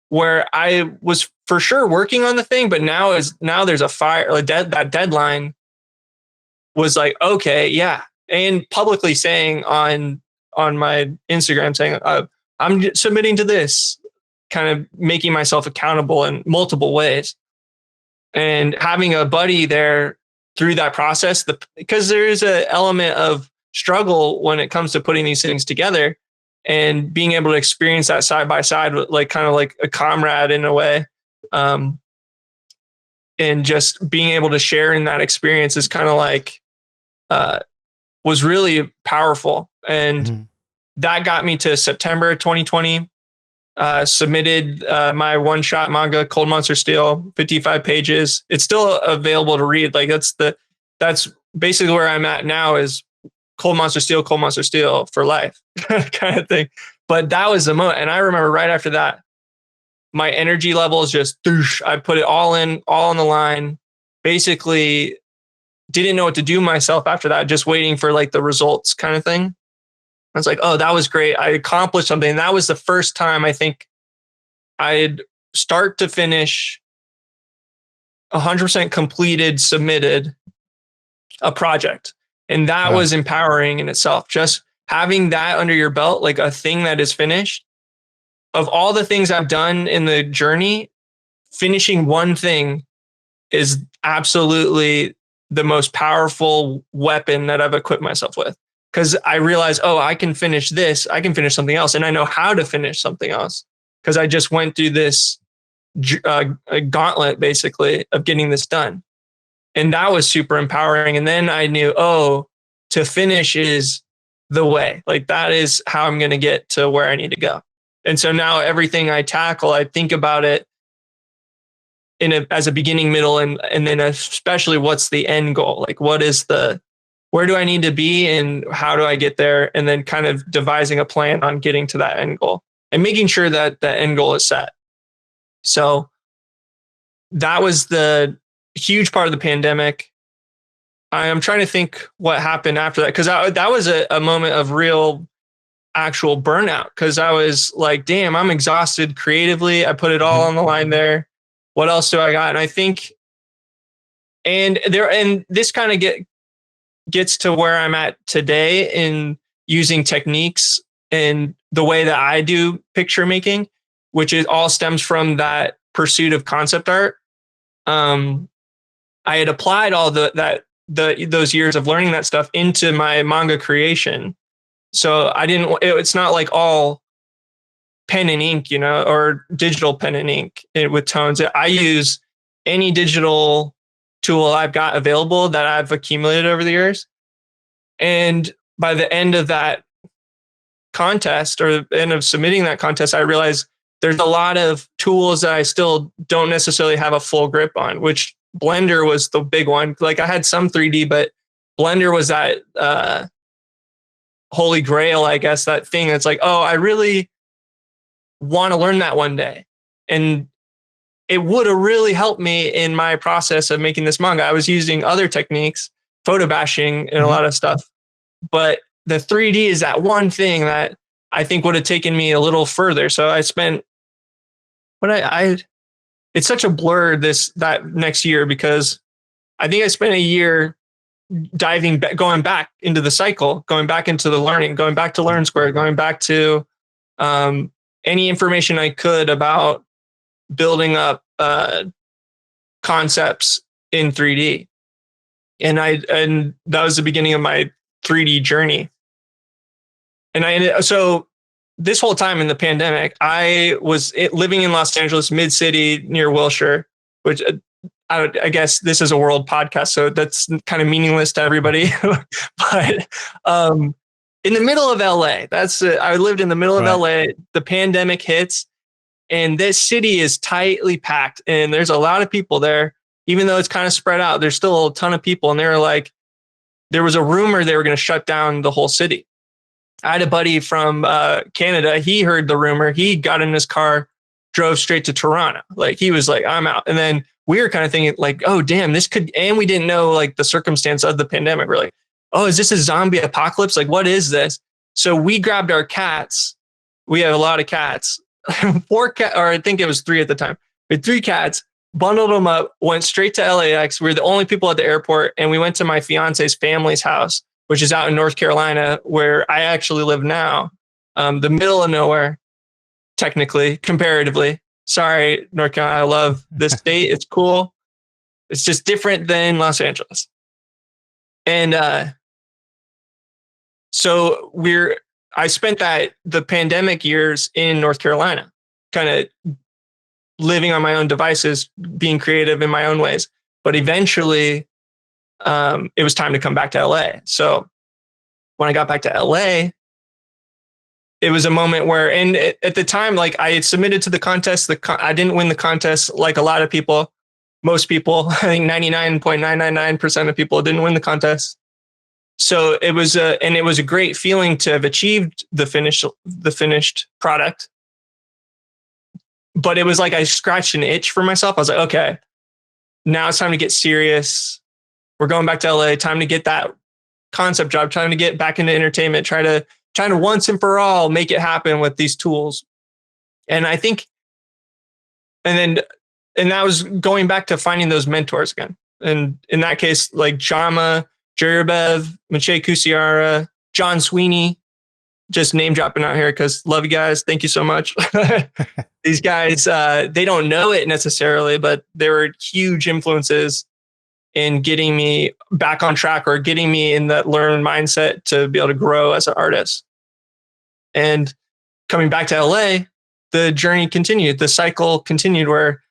where I was for sure working on the thing, but now there's a fire, that deadline was like, okay, yeah. And publicly saying on my Instagram saying, I'm submitting to this, kind of making myself accountable in multiple ways. And having a buddy there through that process, because there is an element of struggle when it comes to putting these things together, and being able to experience that side by side, like kind of like a comrade in a way. And just being able to share in that experience is kind of like, was really powerful. And that got me to September 2020, submitted my one-shot manga, Cold Monster Steel, 55 pages. It's still available to read. Like that's basically where I'm at now, is Cold Monster Steel for life kind of thing. But that was the moment. And I remember right after that, my energy levels just, I put it all on the line. Basically didn't know what to do myself after that, just waiting for like the results kind of thing. I was like, oh, that was great. I accomplished something. And that was the first time I think I'd start to finish 100% completed, submitted a project. And that was empowering in itself. Just having that under your belt, like a thing that is finished. Of all the things I've done in the journey, finishing one thing is absolutely the most powerful weapon that I've equipped myself with. Because I realized, oh, I can finish this. I can finish something else. And I know how to finish something else. Because I just went through this gauntlet, basically, of getting this done. And that was super empowering. And then I knew, oh, to finish is the way. Like that is how I'm going to get to where I need to go. And so now everything I tackle, I think about it as a beginning, middle, and then especially what's the end goal? Like where do I need to be and how do I get there? And then kind of devising a plan on getting to that end goal and making sure that the end goal is set. So that was the huge part of the pandemic. I'm trying to think what happened after that, because that was a moment of real actual burnout, because I was like, damn, I'm exhausted creatively. I put it all on the line there. What else do I got? And I think, and this kind of gets to where I'm at today in using techniques and the way that I do picture making, which is all stems from that pursuit of concept art. I had applied all those years of learning that stuff into my manga creation. So it's not like all pen and ink, or digital pen and ink with tones. I use any digital tool I've got available that I've accumulated over the years. And by the end of that contest, or the end of submitting that contest, I realized there's a lot of tools that I still don't necessarily have a full grip on, which Blender was the big one. Like I had some 3D, but Blender was that holy grail, I guess, that thing that's like, oh, I really want to learn that one day. And it would have really helped me in my process of making this manga. I was using other techniques, photo bashing and a lot of stuff. But the 3D is that one thing that I think would have taken me a little further. So I spent, it's such a blur that next year, because I think I spent a year going back into the cycle, going back into the learning, going back to Learn Squared, going back to any information I could about building up concepts in 3D. And that was the beginning of my 3D journey. And so this whole time in the pandemic, I was living in Los Angeles, mid-city near Wilshire, which I guess this is a world podcast, so that's kind of meaningless to everybody. But in the middle of LA, I lived in the middle of LA. The pandemic hits, and this city is tightly packed, and there's a lot of people there. Even though it's kind of spread out, there's still a ton of people, and there was a rumor they were going to shut down the whole city. I had a buddy from Canada. He heard the rumor. He got in his car, drove straight to Toronto. Like he was like, I'm out. And then we were kind of thinking like, oh, damn, this could, and we didn't know like the circumstance of the pandemic. We're like, oh, is this a zombie apocalypse? Like, what is this? So we grabbed our cats. We have a lot of cats, 4 cats, or I think it was 3 at the time. We had 3 cats, bundled them up, went straight to LAX. We were the only people at the airport, and we went to my fiance's family's house, which is out in North Carolina, where I actually live now. The middle of nowhere, technically, comparatively. Sorry, North Carolina. I love this state. It's cool. It's just different than Los Angeles. And so I spent the pandemic years in North Carolina, kind of living on my own devices, being creative in my own ways. But eventually, it was time to come back to LA. So when I got back to LA, it was a moment where, and at the time, like I had submitted to the contest. I didn't win the contest like a lot of people. Most people, I think 99.999% of people didn't win the contest. So it was a great feeling to have achieved the finished product. But it was like I scratched an itch for myself. I was like, okay, now it's time to get serious. We're going back to LA. Time to get that concept job. Time to get back into entertainment. Try to once and for all make it happen with these tools. And I think, and that was going back to finding those mentors again. And in that case, like Jama, Jeribev, Maciej Kusiara, John Sweeney, just name dropping out here because love you guys. Thank you so much. These guys, they don't know it necessarily, but they were huge influences in getting me back on track or getting me in that learn mindset to be able to grow as an artist. And coming back to LA, the journey continued. The cycle continued where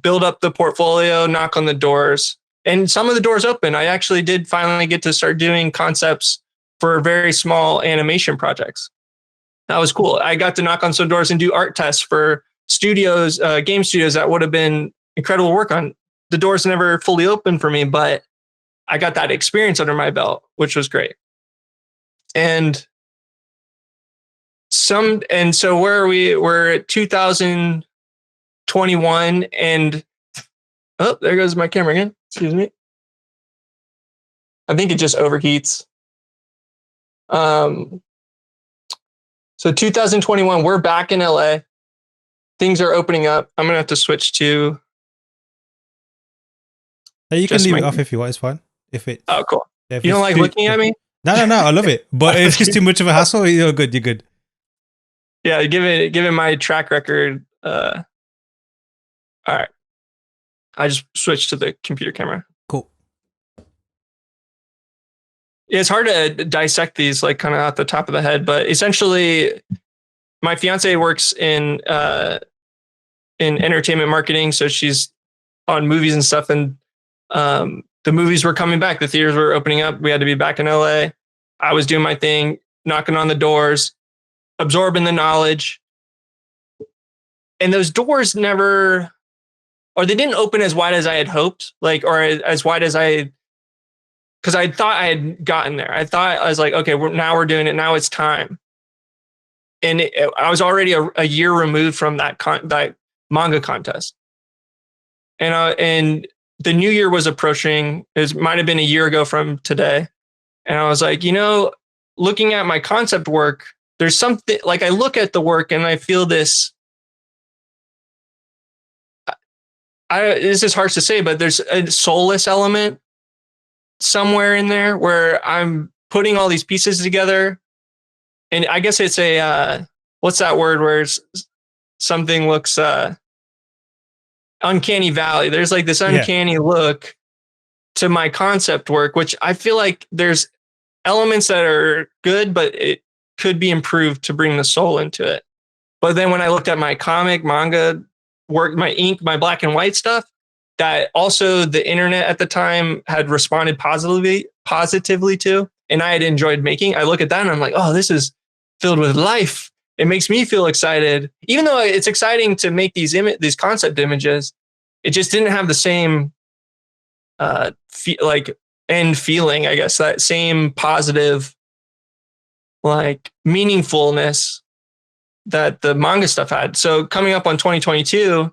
build up the portfolio, knock on the doors, and some of the doors open. I actually did finally get to start doing concepts for very small animation projects. That was cool. I got to knock on some doors and do art tests for studios, game studios that would have been incredible work on. The doors never fully opened for me, but I got that experience under my belt, which was great. And so where are we? We're at 2021 and oh, there goes my camera again. Excuse me. I think it just overheats. So 2021, we're back in LA. Things are opening up. I'm going to have to switch to. Hey, you can leave it off if you want. It's fine. Oh, cool. You don't like looking at me? No. I love it. But if it's too much of a hassle, you're good. You're good. Yeah, given my track record. All right. I just switched to the computer camera. Cool. Yeah, it's hard to dissect these like kind of at the top of the head, but essentially my fiance works in entertainment marketing. So she's on movies and stuff. And the movies were coming back. The theaters were opening up. We had to be back in LA. I was doing my thing, knocking on the doors, absorbing the knowledge. And those doors they didn't open as wide as I had hoped, or as wide as because I thought I had gotten there. I was like, okay, now we're doing it. Now it's time. And I was already a year removed from that manga contest. And the new year was approaching. It might have been a year ago from today. And I was like, looking at my concept work, there's something like I look at the work and I feel this. This is hard to say, but there's a soulless element somewhere in there where I'm putting all these pieces together. And I guess it's what's that word where something looks uncanny valley. There's like this uncanny look to my concept work, which I feel like there's elements that are good, but it could be improved to bring the soul into it. But then when I looked at my manga work, my ink, my black and white stuff, that also the internet at the time had responded positively to, and I had enjoyed making. I look at that and I'm like, oh, this is filled with life. It makes me feel excited. Even though it's exciting to make these concept images, it just didn't have the same end feeling, I guess, that same positive meaningfulness that the manga stuff had. So coming up on 2022,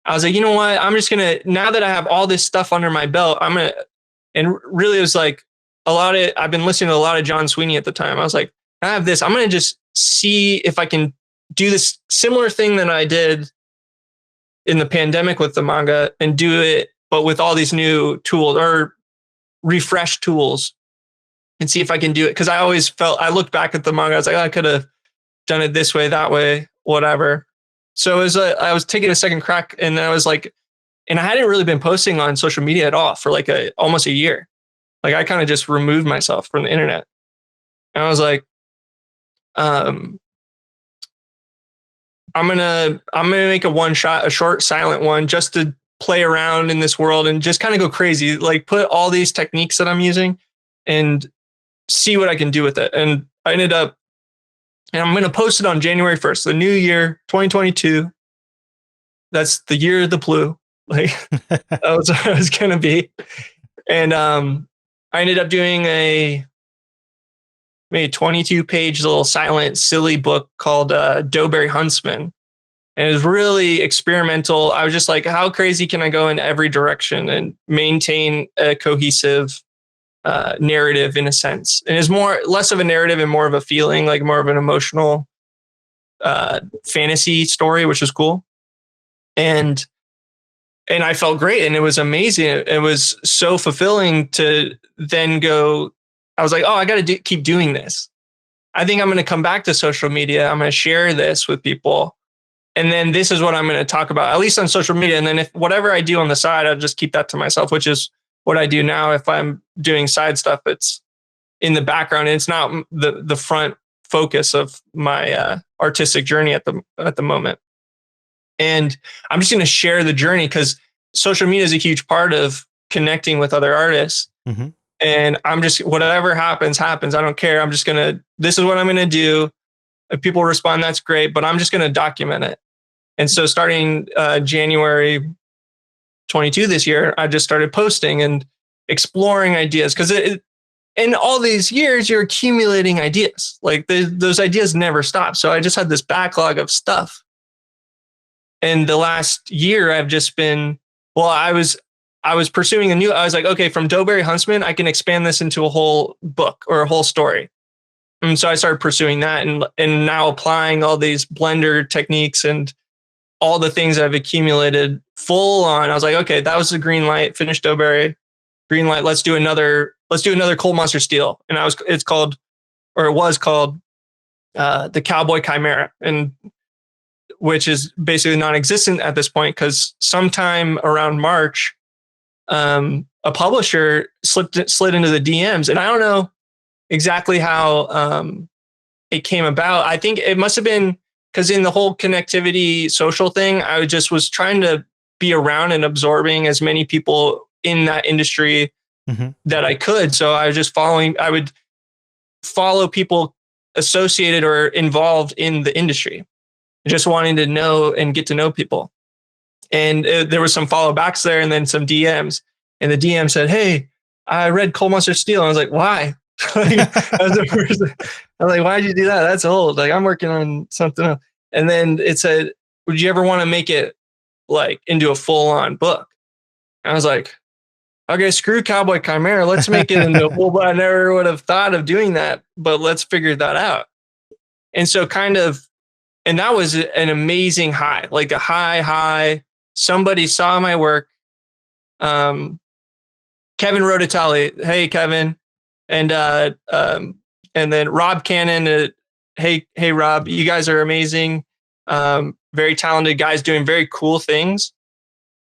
I was like, you know what? I'm just going to, now that I have all this stuff under my belt, and really it was like I've been listening to a lot of John Sweeney at the time. I was like, I have this, I'm going to just see if I can do this similar thing that I did in the pandemic with the manga and do it, but with all these new tools or refresh tools and see if I can do it. Cause I always felt, I looked back at the manga. I was like, oh, I could have done it this way, that way, whatever. So it was I was taking a second crack, and then I was like, and I hadn't really been posting on social media at all for like almost a year. Like I kind of just removed myself from the internet. And I was like, I'm gonna make a short silent one just to play around in this world and just kind of go crazy, like put all these techniques that I'm using and see what I can do with it. And I ended up, and I'm going to post it on January 1st, the new year, 2022. That's the year of the Plu. Like that was what it was going to be. And I ended up doing maybe 22-page little silent, silly book called Doughberry Huntsman. And it was really experimental. I was just like, how crazy can I go in every direction and maintain a cohesive narrative in a sense? And it's less of a narrative and more of a feeling, like more of an emotional fantasy story, which was cool. And I felt great, and it was amazing. It was so fulfilling to then go. I was like, oh, I got to keep doing this. I think I'm going to come back to social media. I'm going to share this with people. And then this is what I'm going to talk about, at least on social media. And then if whatever I do on the side, I'll just keep that to myself, which is what I do now. If I'm doing side stuff, it's in the background. And it's not the front focus of my artistic journey at the moment. And I'm just going to share the journey because social media is a huge part of connecting with other artists. Mm-hmm. And I'm just, whatever happens. I don't care. This is what I'm going to do. If people respond, that's great, but I'm just going to document it. And so starting January 22 this year, I just started posting and exploring ideas because in all these years, you're accumulating ideas. Like those ideas never stop. So I just had this backlog of stuff. And the last year I've just been, I was pursuing I was like, okay, from Doughberry Huntsman, I can expand this into a whole book or a whole story. And so I started pursuing that and now applying all these Blender techniques and all the things I've accumulated full on. I was like, okay, that was the green light, finished Doughberry, green light. Let's do another Cold Monster Steel. And it was called the Cowboy Chimera, and which is basically non-existent at this point because sometime around March, a publisher slid into the DMs, and I don't know exactly how it came about. I think it must have been because in the whole connectivity social thing, I just was trying to be around and absorbing as many people in that industry that I could. So I was just I would follow people associated or involved in the industry, just wanting to know and get to know people. And there was some follow backs there and then some DMs. And the DM said, hey, I read Cold Monster Steel. And I was like, why? I was like, why'd you do that? That's old. Like, I'm working on something else. And then it said, would you ever want to make it like into a full on book? And I was like, okay, screw Cowboy Chimera. Let's make it into a full book. I never would have thought of doing that, but let's figure that out. And so and that was an amazing high, like a high. Somebody saw my work. Kevin Roditali. Hey, Kevin. And then Rob Cannon. Hey, Rob, you guys are amazing. Very talented guys doing very cool things.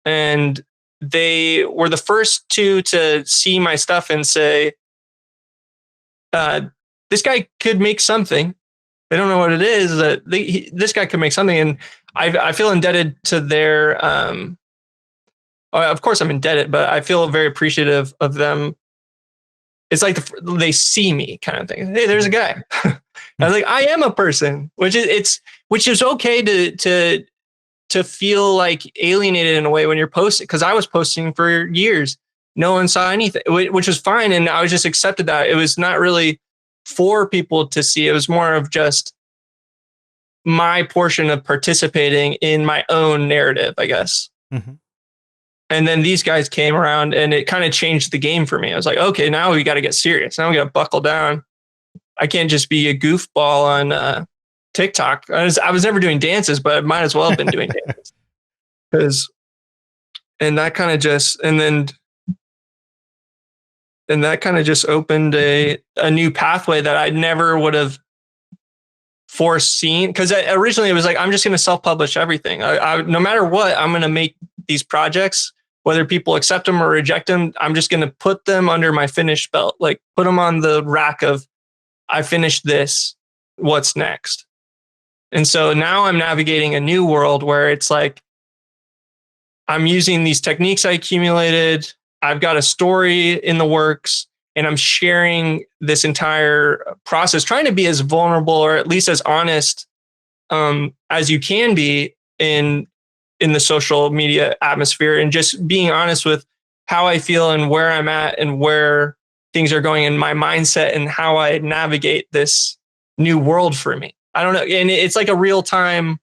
And they were the first two to see my stuff and say, this guy could make something. They don't know what it is. This guy could make something. And I feel indebted to their, of course I'm indebted, but I feel very appreciative of them. It's like they see me kind of thing. Hey, there's a guy. I was like, I am a person, which is okay to feel like alienated in a way when you're posting. Because I was posting for years, no one saw anything, which was fine, and I was just accepted that. It was not really for people to see. It was more of just my portion of participating in my own narrative, I guess. Mm-hmm. And then these guys came around and it kind of changed the game for me. I was like, okay, now we got to get serious. Now we got to buckle down. I can't just be a goofball on TikTok. I was never doing dances, but I might as well have been doing dances. because, and that kind of just, and that kind of just opened a new pathway that I never would have foreseen. Because originally it was like, I'm just going to self-publish everything. No matter what, I'm going to make these projects, whether people accept them or reject them. I'm just going to put them under my finished belt, like put them on the rack of, I finished this, what's next? And so now I'm navigating a new world where it's like, I'm using these techniques I accumulated. I've got a story in the works, and I'm sharing this entire process, trying to be as vulnerable or at least as honest as you can be in the social media atmosphere, and just being honest with how I feel and where I'm at and where things are going in my mindset and how I navigate this new world for me. I don't know. And it's like a real time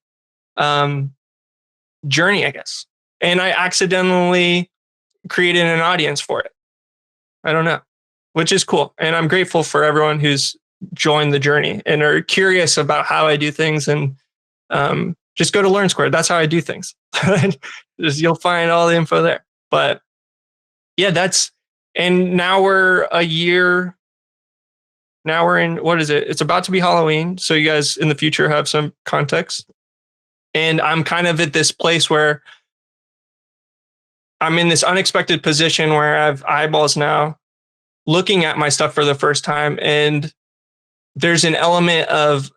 journey, I guess. And I accidentally created an audience for it. I don't know, which is cool. And I'm grateful for everyone who's joined the journey and are curious about how I do things. And just go to Learn Squared. That's how I do things. You'll find all the info there. But yeah, and now we're a year. Now we're in, what is it? It's about to be Halloween. So you guys in the future have some context. And I'm kind of at this place where I'm in this unexpected position where I have eyeballs now looking at my stuff for the first time. And there's an element of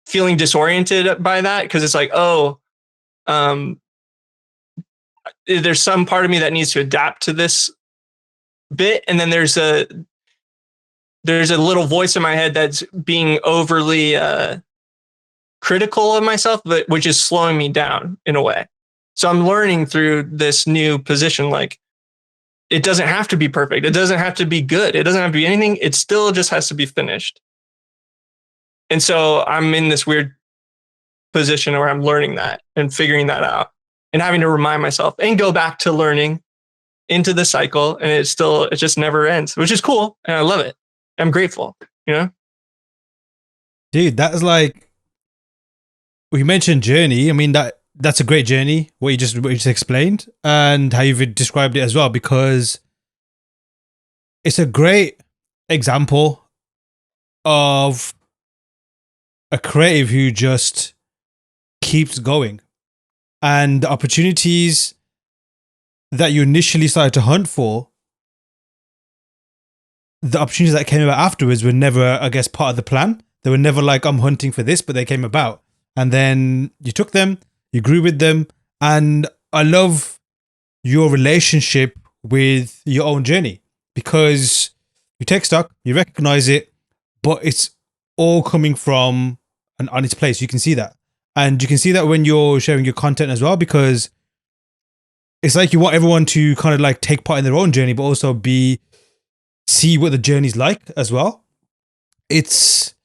feeling disoriented by that, because it's like, there's some part of me that needs to adapt to this bit. And then there's a little voice in my head that's being overly critical of myself, but which is slowing me down in a way. So I'm learning through this new position, like, it doesn't have to be perfect. It doesn't have to be good. It doesn't have to be anything. It still just has to be finished. And so I'm in this weird position where I'm learning that and figuring that out and having to remind myself and go back to learning into the cycle. And it just never ends, which is cool. And I love it. I'm grateful, Dude, that's like, we mentioned journey. I mean, that's a great journey, what you just explained, and how you've described it as well, because it's a great example of a creative who just keeps going, and the opportunities that you initially started to hunt for, the opportunities that came about afterwards were never, I guess, part of the plan. They were never like, I'm hunting for this, but they came about. And then you took them, you grew with them. And I love your relationship with your own journey, because you take stock, you recognize it, but it's all coming from an honest place. You can see that. And you can see that when you're sharing your content as well, because it's like you want everyone to kind of like take part in their own journey, but also see what the journey's like as well. It's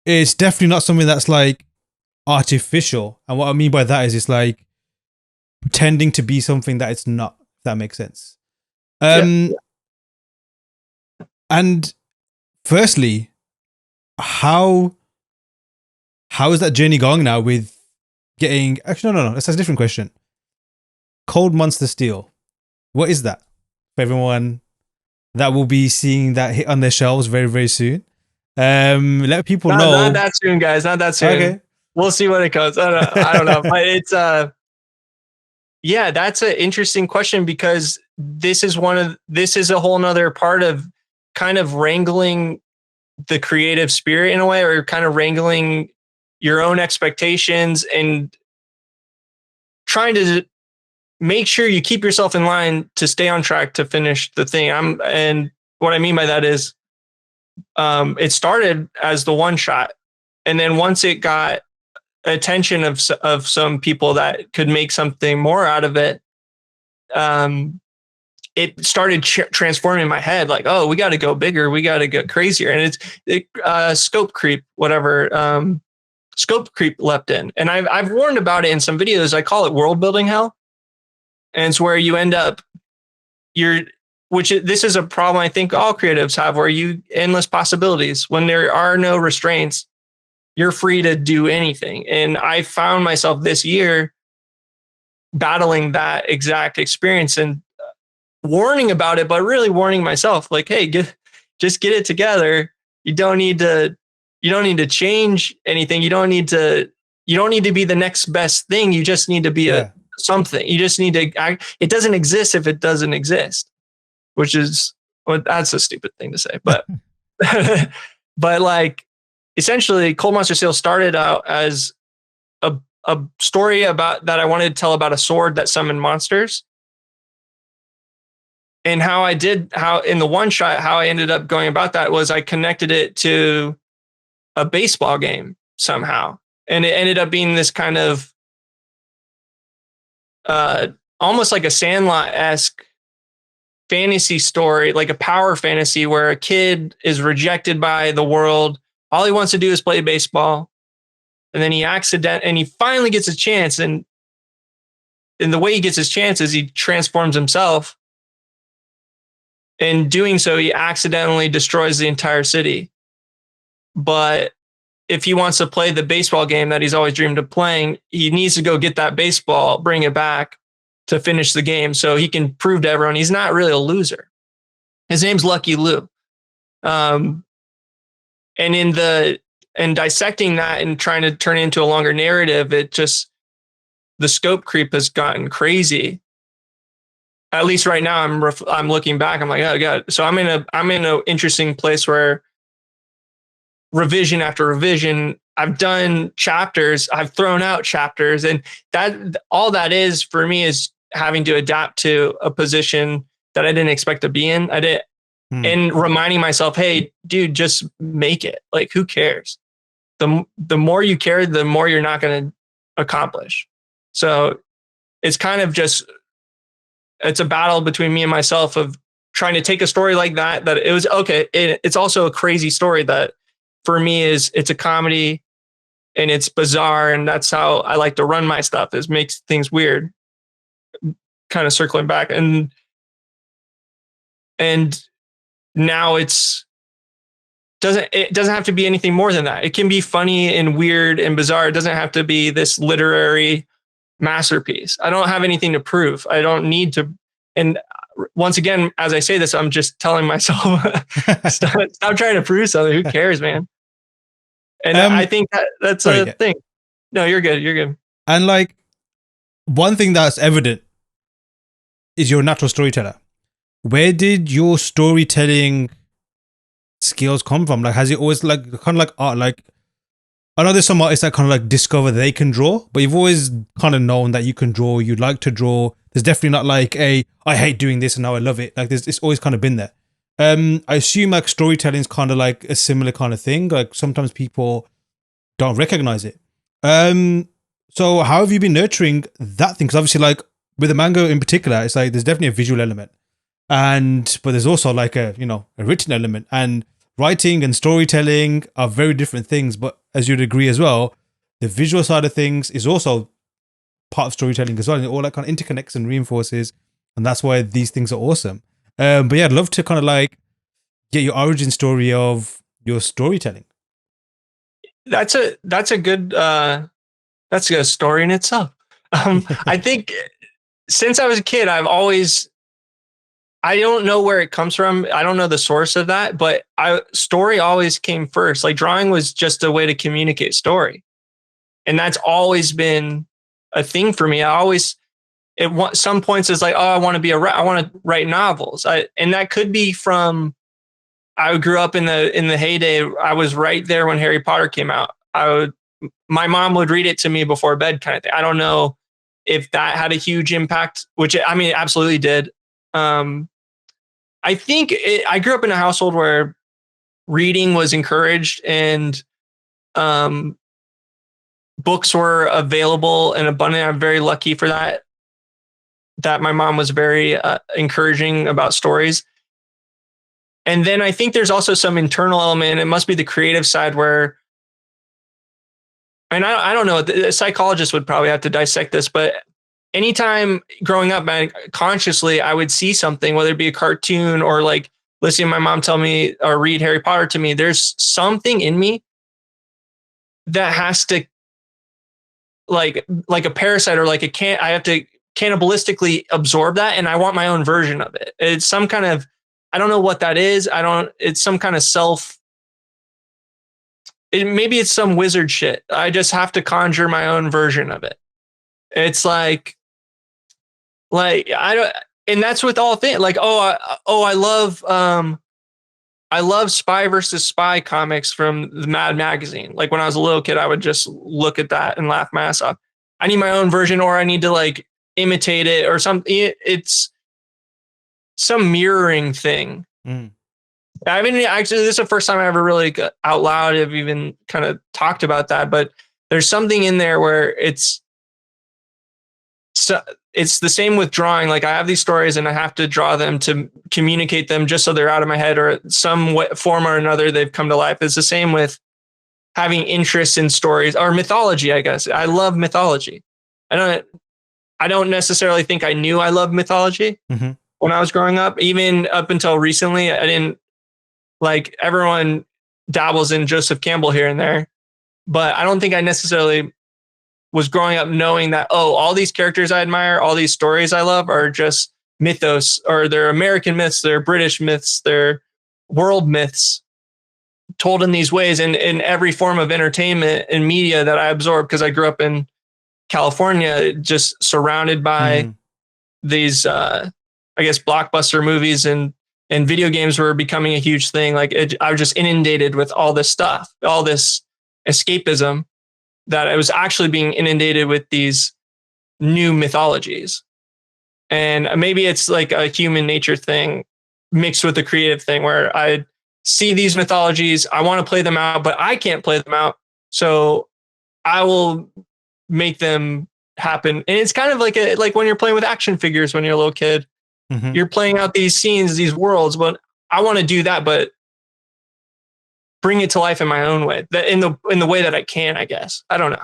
definitely not something that's like artificial. And what I mean by that is it's like pretending to be something that it's not, if that makes sense. And firstly, how is that journey going now with getting, actually, no, that's a different question. Cold Monster Steel. What is that? For everyone that will be seeing that hit on their shelves very, very soon. Let people know. Not that soon, guys. Not that soon. Okay. We'll see when it comes. I don't know. But it's yeah, that's an interesting question, because this is a whole nother part of kind of wrangling the creative spirit in a way, or kind of wrangling your own expectations and trying to make sure you keep yourself in line to stay on track to finish the thing. And what I mean by that is, it started as the one shot, and then once it got attention of some people that could make something more out of it, it started transforming my head. Like, oh, we got to go bigger, we got to get crazier, and it's scope creep, whatever. Scope creep leapt in, and I've warned about it in some videos. I call it world building hell, and it's where you end up this is a problem I think all creatives have, where endless possibilities. When there are no restraints, you're free to do anything. And I found myself this year battling that exact experience and warning about it, but really warning myself, like, hey, just get it together. You don't need to change anything. You don't need to be the next best thing. You just need to be something. You just need to act. It doesn't exist if it doesn't exist, which is, well, that's a stupid thing to say, but but like essentially Cold Monster Sales started out as a story about that I wanted to tell about a sword that summoned monsters. And how in the one shot, how I ended up going about that was I connected it to a baseball game somehow. And it ended up being this kind of almost like a Sandlot-esque fantasy story, like a power fantasy where a kid is rejected by the world. All he wants to do is play baseball. And then he finally gets a chance. And the way he gets his chance is he transforms himself. In doing so, he accidentally destroys the entire city. But if he wants to play the baseball game that he's always dreamed of playing, he needs to go get that baseball, bring it back to finish the game so he can prove to everyone he's not really a loser. His name's Lucky Lou. And in dissecting that and trying to turn it into a longer narrative, the scope creep has gotten crazy. At least right now, I'm looking back. I'm like, oh god. So I'm in an interesting place where revision after revision, I've done chapters, I've thrown out chapters, and that all that is for me is having to adapt to a position that I didn't expect to be in. And reminding myself, hey, dude, just make it. Like, who cares? The more you care, the more you're not going to accomplish. So it's kind of just. It's a battle between me and myself of trying to take a story like that it was okay. It's also a crazy story that for me it's a comedy and it's bizarre. And that's how I like to run my stuff, is makes things weird, kind of circling back. And now it doesn't have to be anything more than that. It can be funny and weird and bizarre. It doesn't have to be this literary masterpiece. I don't have anything to prove. I don't need to. And once again, as I say this, I'm just telling myself, stop trying to prove something. Who cares, man? And I think that's a thing. No, you're good. You're good. And like, one thing that's evident is you're a natural storyteller. Where did your storytelling skills come from? Like, has it always like kind of like art? Like, I know there's some artists that kind of like discover they can draw, but you've always kind of known that you can draw, you'd like to draw. There's definitely not like I hate doing this and now I love it. Like, it's always kind of been there. I assume like storytelling is kind of like a similar kind of thing. Like, sometimes people don't recognize it. So how have you been nurturing that thing? Because obviously, like with the manga in particular, it's like there's definitely a visual element, but there's also like a written element, and writing and storytelling are very different things. But as you'd agree as well, the visual side of things is also part of storytelling as well, and all that kind of interconnects and reinforces, and that's why these things are awesome. But yeah, I'd love to kind of like get your origin story of your storytelling. That's a good that's a story in itself. I think since I was a kid, I don't know where it comes from. I don't know the source of that, but story always came first. Like, drawing was just a way to communicate story. And that's always been a thing for me. Some points it's like, oh, I want to write novels. And that could be from, I grew up in the heyday. I was right there when Harry Potter came out. My mom would read it to me before bed, kind of thing. I don't know if that had a huge impact, which I mean, it absolutely did. I think I grew up in a household where reading was encouraged and books were available and abundant. I'm very lucky for that my mom was very encouraging about stories. And then I think there's also some internal element. It must be the creative side where, and I don't know, a psychologist would probably have to dissect this, but anytime growing up, man, consciously, I would see something, whether it be a cartoon or like listening to my mom tell me or read Harry Potter to me, there's something in me that has to like a parasite or like I have to cannibalistically absorb that, and I want my own version of it. It's some kind of, I don't know what that is. It's some kind of maybe it's some wizard shit. I just have to conjure my own version of it. It's like I don't, and that's with all things. Like, I love Spy versus Spy comics from the Mad magazine. Like when I was a little kid, I would just look at that and laugh my ass off. I need my own version, or I need to like imitate it or something. It's some mirroring thing. I mean, actually, this is the first time I ever really out loud have even kind of talked about that, but there's something in there where it's the same with drawing. Like I have these stories and I have to draw them to communicate them just so they're out of my head, or some form or another they've come to life. It's the same with having interest in stories or mythology, I guess. I love mythology. I don't necessarily think I knew I loved mythology when I was growing up. Even up until recently, I didn't. Like everyone dabbles in Joseph Campbell here and there, but I don't think I necessarily was growing up knowing that, all these characters I admire, all these stories I love are just mythos, or they're American myths, they're British myths, they're world myths told in these ways in every form of entertainment and media that I absorb, because I grew up in California, just surrounded by these, I guess, blockbuster movies, and video games were becoming a huge thing. Like I was just inundated with all this stuff, all this escapism, that I was actually being inundated with these new mythologies. And maybe it's like a human nature thing mixed with a creative thing, where I see these mythologies, I want to play them out, but I can't play them out. So I will make them happen. And it's kind of like when you're playing with action figures when you're a little kid. You're playing out these scenes, these worlds, but I want to do that, but bring it to life in my own way, in the way that I can, I guess. I don't know.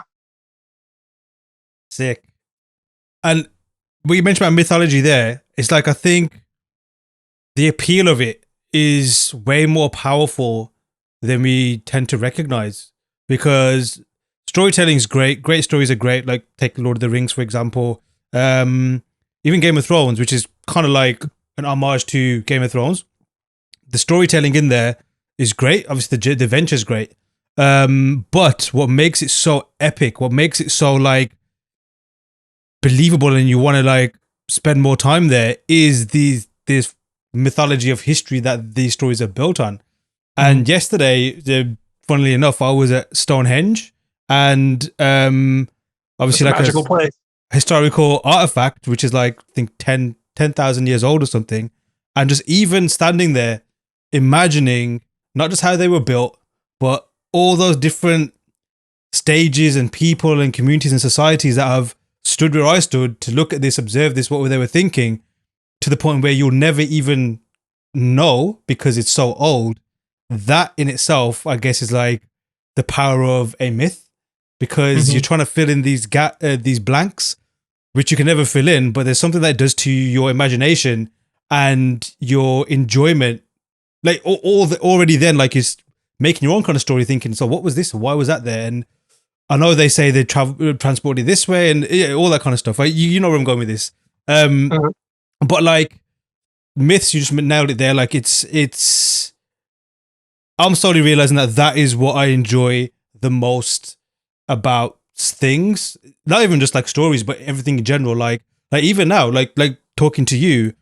Sick. And what you mentioned about mythology there, it's like, I think the appeal of it is way more powerful than we tend to recognize, because storytelling is great. Great stories are great. Like take Lord of the Rings, for example. Even Game of Thrones, which is kind of like an homage to Game of Thrones. The storytelling in there is great. Obviously, the adventure is great. But what makes it so epic, what makes it so like believable, and you want to like spend more time there, is this mythology of history that these stories are built on. And yesterday, funnily enough, I was at Stonehenge, and obviously like a magical place, historical artifact, which is like I think 10,000 years old or something. And just even standing there, imagining not just how they were built, but all those different stages and people and communities and societies that have stood where I stood to look at this, observe this, what they were thinking, to the point where you'll never even know because it's so old. That in itself, I guess, is like the power of a myth, because you're trying to fill in these blanks, which you can never fill in, but there's something that it does to your imagination and your enjoyment. Like already then, like, is making your own kind of story, thinking, so what was this? Why was that there? And I know they say they transported this way and all that kind of stuff. Like, you know where I'm going with this. But like myths, you just nailed it there. Like it's I'm slowly realizing that is what I enjoy the most about things. Not even just like stories, but everything in general. Like even now, like talking to you,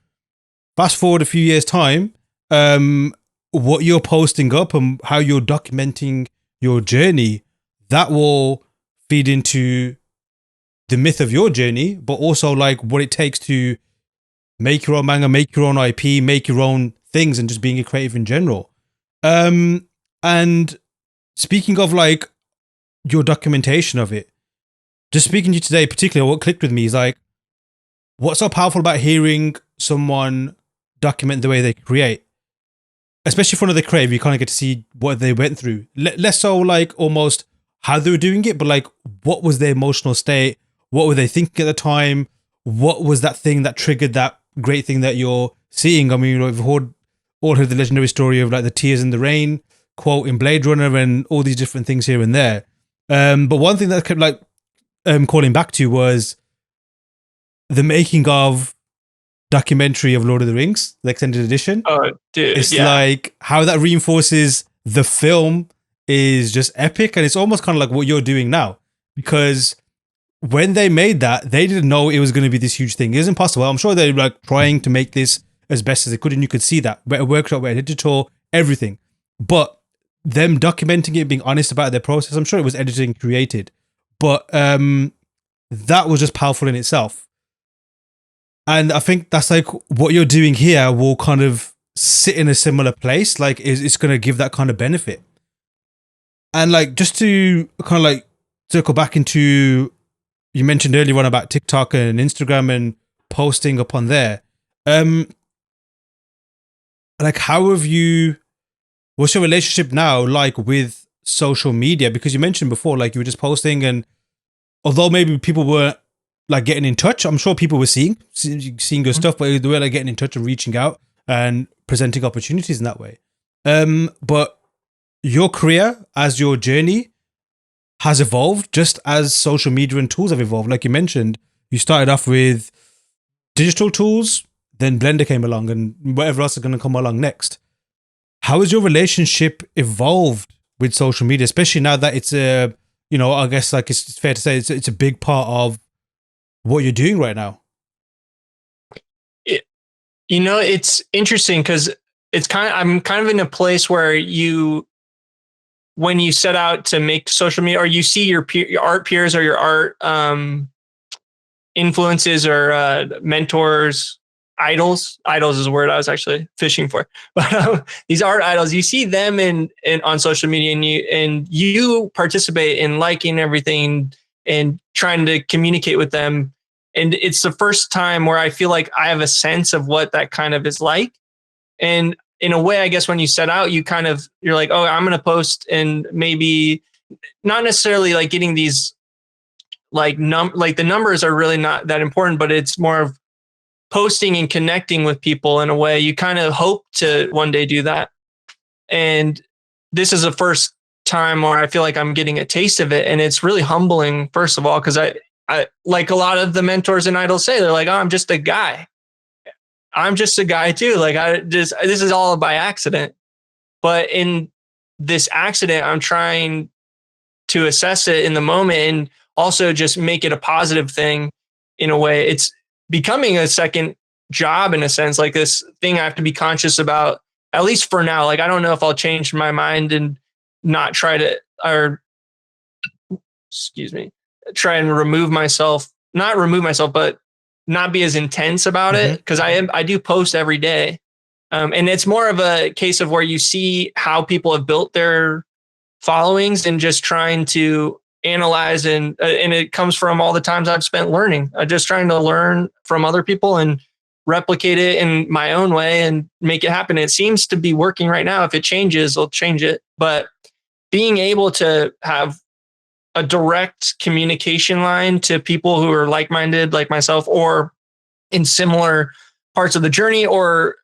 fast forward a few years time, what you're posting up and how you're documenting your journey, that will feed into the myth of your journey, but also like what it takes to make your own manga, make your own IP, make your own things, and just being a creative in general. And speaking of like your documentation of it, just speaking to you today, particularly what clicked with me is like, what's so powerful about hearing someone document the way they create, especially for another creative. You kind of get to see what they went through. Less so like almost how they were doing it, but like what was their emotional state? What were they thinking at the time? What was that thing that triggered that great thing that you're seeing? I mean, we've all heard the legendary story of like the tears in the rain quote in Blade Runner and all these different things here and there. But one thing that kept like calling back to was the making of documentary of Lord of the Rings, the extended edition. Oh, dude. It's Yeah. like how that reinforces the film is just epic. And it's almost kind of like what you're doing now. Because when they made that, they didn't know it was going to be this huge thing. It was impossible. I'm sure they're like trying to make this as best as they could. And you could see that. Better workshop, better digital, everything. But them documenting it, being honest about their process, I'm sure it was editing, created. But that was just powerful in itself. And I think that's like what you're doing here will kind of sit in a similar place. Like it's going to give that kind of benefit. And like, just to kind of like circle back into, you mentioned earlier on about TikTok and Instagram and posting up on there. Like what's your relationship now like with social media? Because you mentioned before, like you were just posting, and although maybe people weren't like getting in touch, I'm sure people were seeing your stuff, but they were like getting in touch and reaching out and presenting opportunities in that way. But your career as your journey has evolved just as social media and tools have evolved. Like you mentioned, you started off with digital tools, then Blender came along and whatever else is going to come along next. How has your relationship evolved with social media, especially now that it's I guess like it's fair to say it's a big part of what you're doing right now? It's interesting because I'm kind of in a place where when you set out to make social media, or you see your art peers or your art influences or mentors, idols is a word I was actually fishing for, but these art idols, you see them in on social media, and you participate in liking everything and trying to communicate with them. And it's the first time where I feel like I have a sense of what that kind of is like. And in a way, I guess when you set out, you're like, oh, I'm going to post, and maybe not necessarily like getting these like the numbers are really not that important, but it's more of posting and connecting with people in a way you kind of hope to one day do that. And this is the first time where I feel like I'm getting a taste of it. And it's really humbling, first of all, because I like a lot of the mentors and idols say, they're like, oh, I'm just a guy. I'm just a guy too. Like this is all by accident. But in this accident, I'm trying to assess it in the moment and also just make it a positive thing in a way. It's becoming a second job in a sense, like this thing I have to be conscious about, at least for now. Like, I don't know if I'll change my mind and not try to, try and not remove myself, but not be as intense about it. Cause I do post every day. And it's more of a case of where you see how people have built their followings and just trying to analyze, and it comes from all the times I've spent learning, just trying to learn from other people and replicate it in my own way and make it happen. It seems to be working right now. If it changes, I'll change it. But being able to have a direct communication line to people who are like-minded, like myself, or in similar parts of the journey, or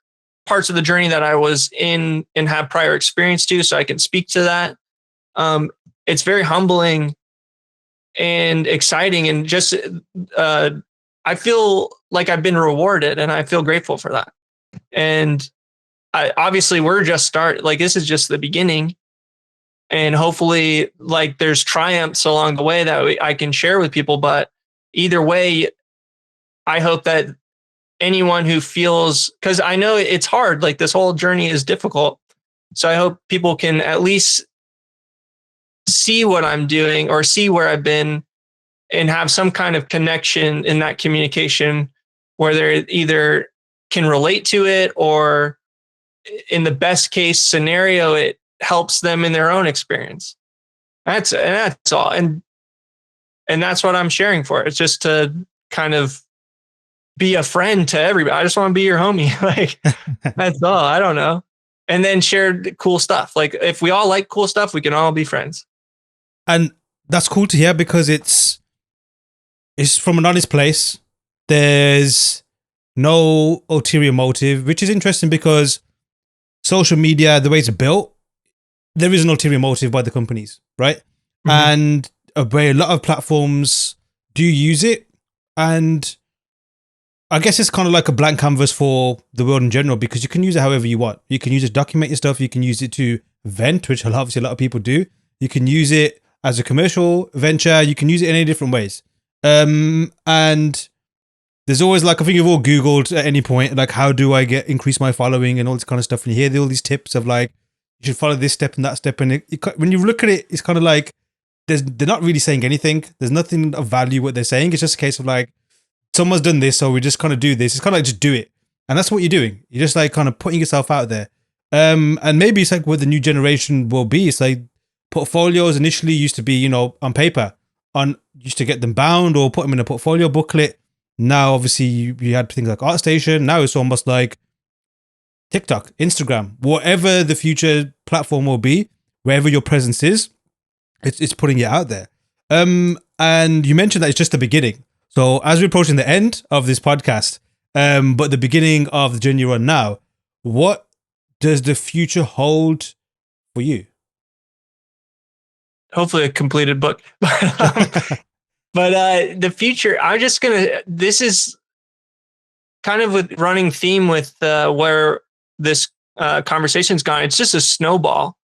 parts of the journey that I was in and have prior experience to, so I can speak to that. It's very humbling and exciting, and just I feel like I've been rewarded, and I feel grateful for that. And obviously we're just this is just the beginning, and hopefully like there's triumphs along the way that I can share with people. But either way, I hope that anyone who feels, because I know it's hard, like this whole journey is difficult. So I hope people can at least see what I'm doing or see where I've been and have some kind of connection in that communication where they either can relate to it, or in the best case scenario, it helps them in their own experience. That's all. And that's what I'm sharing for. It's just to kind of be a friend to everybody. I just want to be your homie. Like, that's all. I don't know. And then share cool stuff. Like, if we all like cool stuff, we can all be friends. And that's cool to hear, because it's from an honest place. There's no ulterior motive, which is interesting, because social media, the way it's built, there is an ulterior motive by the companies, right? Mm-hmm. And a lot of platforms do use it. And I guess it's kind of like a blank canvas for the world in general, because you can use it however you want. You can use it to document your stuff. You can use it to vent, which obviously a lot of people do. You can use it as a commercial venture. You can use it in any different ways. And there's always like, I think you've all Googled at any point, like, how do I increase my following and all this kind of stuff. And you hear all these tips of like, you should follow this step and that step. And when you look at it, it's kind of like, they're not really saying anything. There's nothing of value what they're saying. It's just a case of like, someone's done this, so we just kind of do this. It's kind of like, just do it. And that's what you're doing. You're just like kind of putting yourself out there. And maybe it's like what the new generation will be. It's like portfolios initially used to be, you know, on paper, used to get them bound or put them in a portfolio booklet. Now, obviously, you had things like ArtStation. Now it's almost like TikTok, Instagram, whatever the future platform will be, wherever your presence is, it's putting it out there. And you mentioned that it's just the beginning. So as we're approaching the end of this podcast, but the beginning of the journey you're on now, what does the future hold for you? Hopefully a completed book. But the future, this is kind of a running theme with where this conversation's gone. It's just a snowball.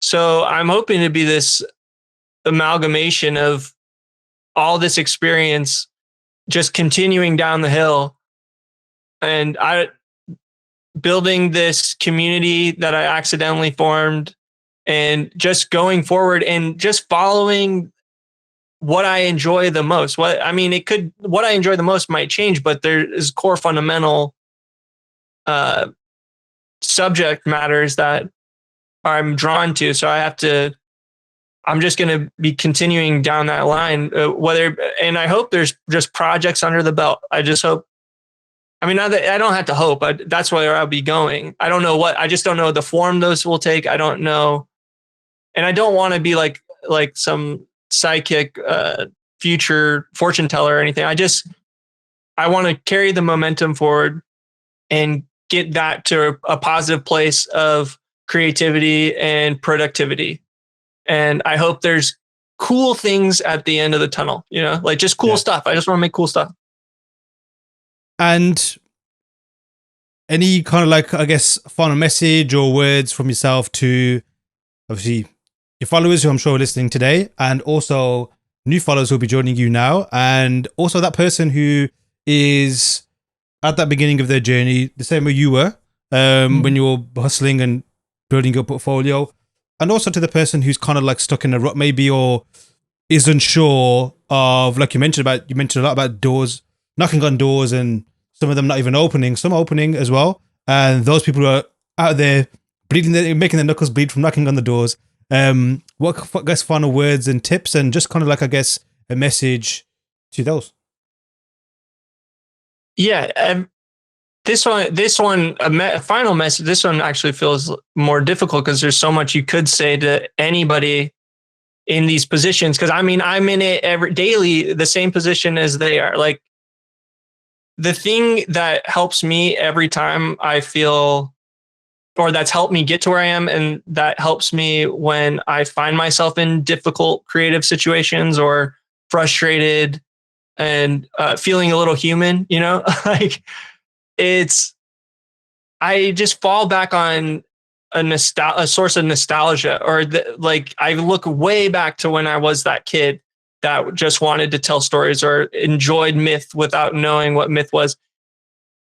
So I'm hoping to be this amalgamation of all this experience just continuing down the hill, and building this community that I accidentally formed, and just going forward and just following what I enjoy the most. What I enjoy the most might change, but there is core fundamental subject matters that I'm drawn to. So I'm just going to be continuing down that line, and I hope there's just projects under the belt. I just hope, not that I don't have to hope, that's where I'll be going. I don't know I just don't know the form those will take. I don't know. And I don't want to be like some psychic, future fortune teller or anything. I want to carry the momentum forward and get that to a positive place of creativity and productivity. And I hope there's cool things at the end of the tunnel, like just cool stuff. I just want to make cool stuff. And any kind of like, I guess, final message or words from yourself to obviously your followers who I'm sure are listening today, and also new followers who will be joining you now, and also that person who is at that beginning of their journey, the same way you were when you were hustling and building your portfolio, and also to the person who's kind of like stuck in a rut maybe, or isn't sure of, like you mentioned a lot about doors, knocking on doors, and some of them not even opening, some opening as well. And those people who are out there bleeding, making their knuckles bleed from knocking on the doors. What I guess final words and tips, and just kind of like, I guess, a message to those? Yeah. This one, a final message. This one actually feels more difficult because there's so much you could say to anybody in these positions. Because I'm in it daily, the same position as they are. Like, the thing that helps me every time I feel, or that's helped me get to where I am, and that helps me when I find myself in difficult creative situations or frustrated and feeling a little human, like I just fall back on a source of nostalgia, or I look way back to when I was that kid that just wanted to tell stories or enjoyed myth without knowing what myth was,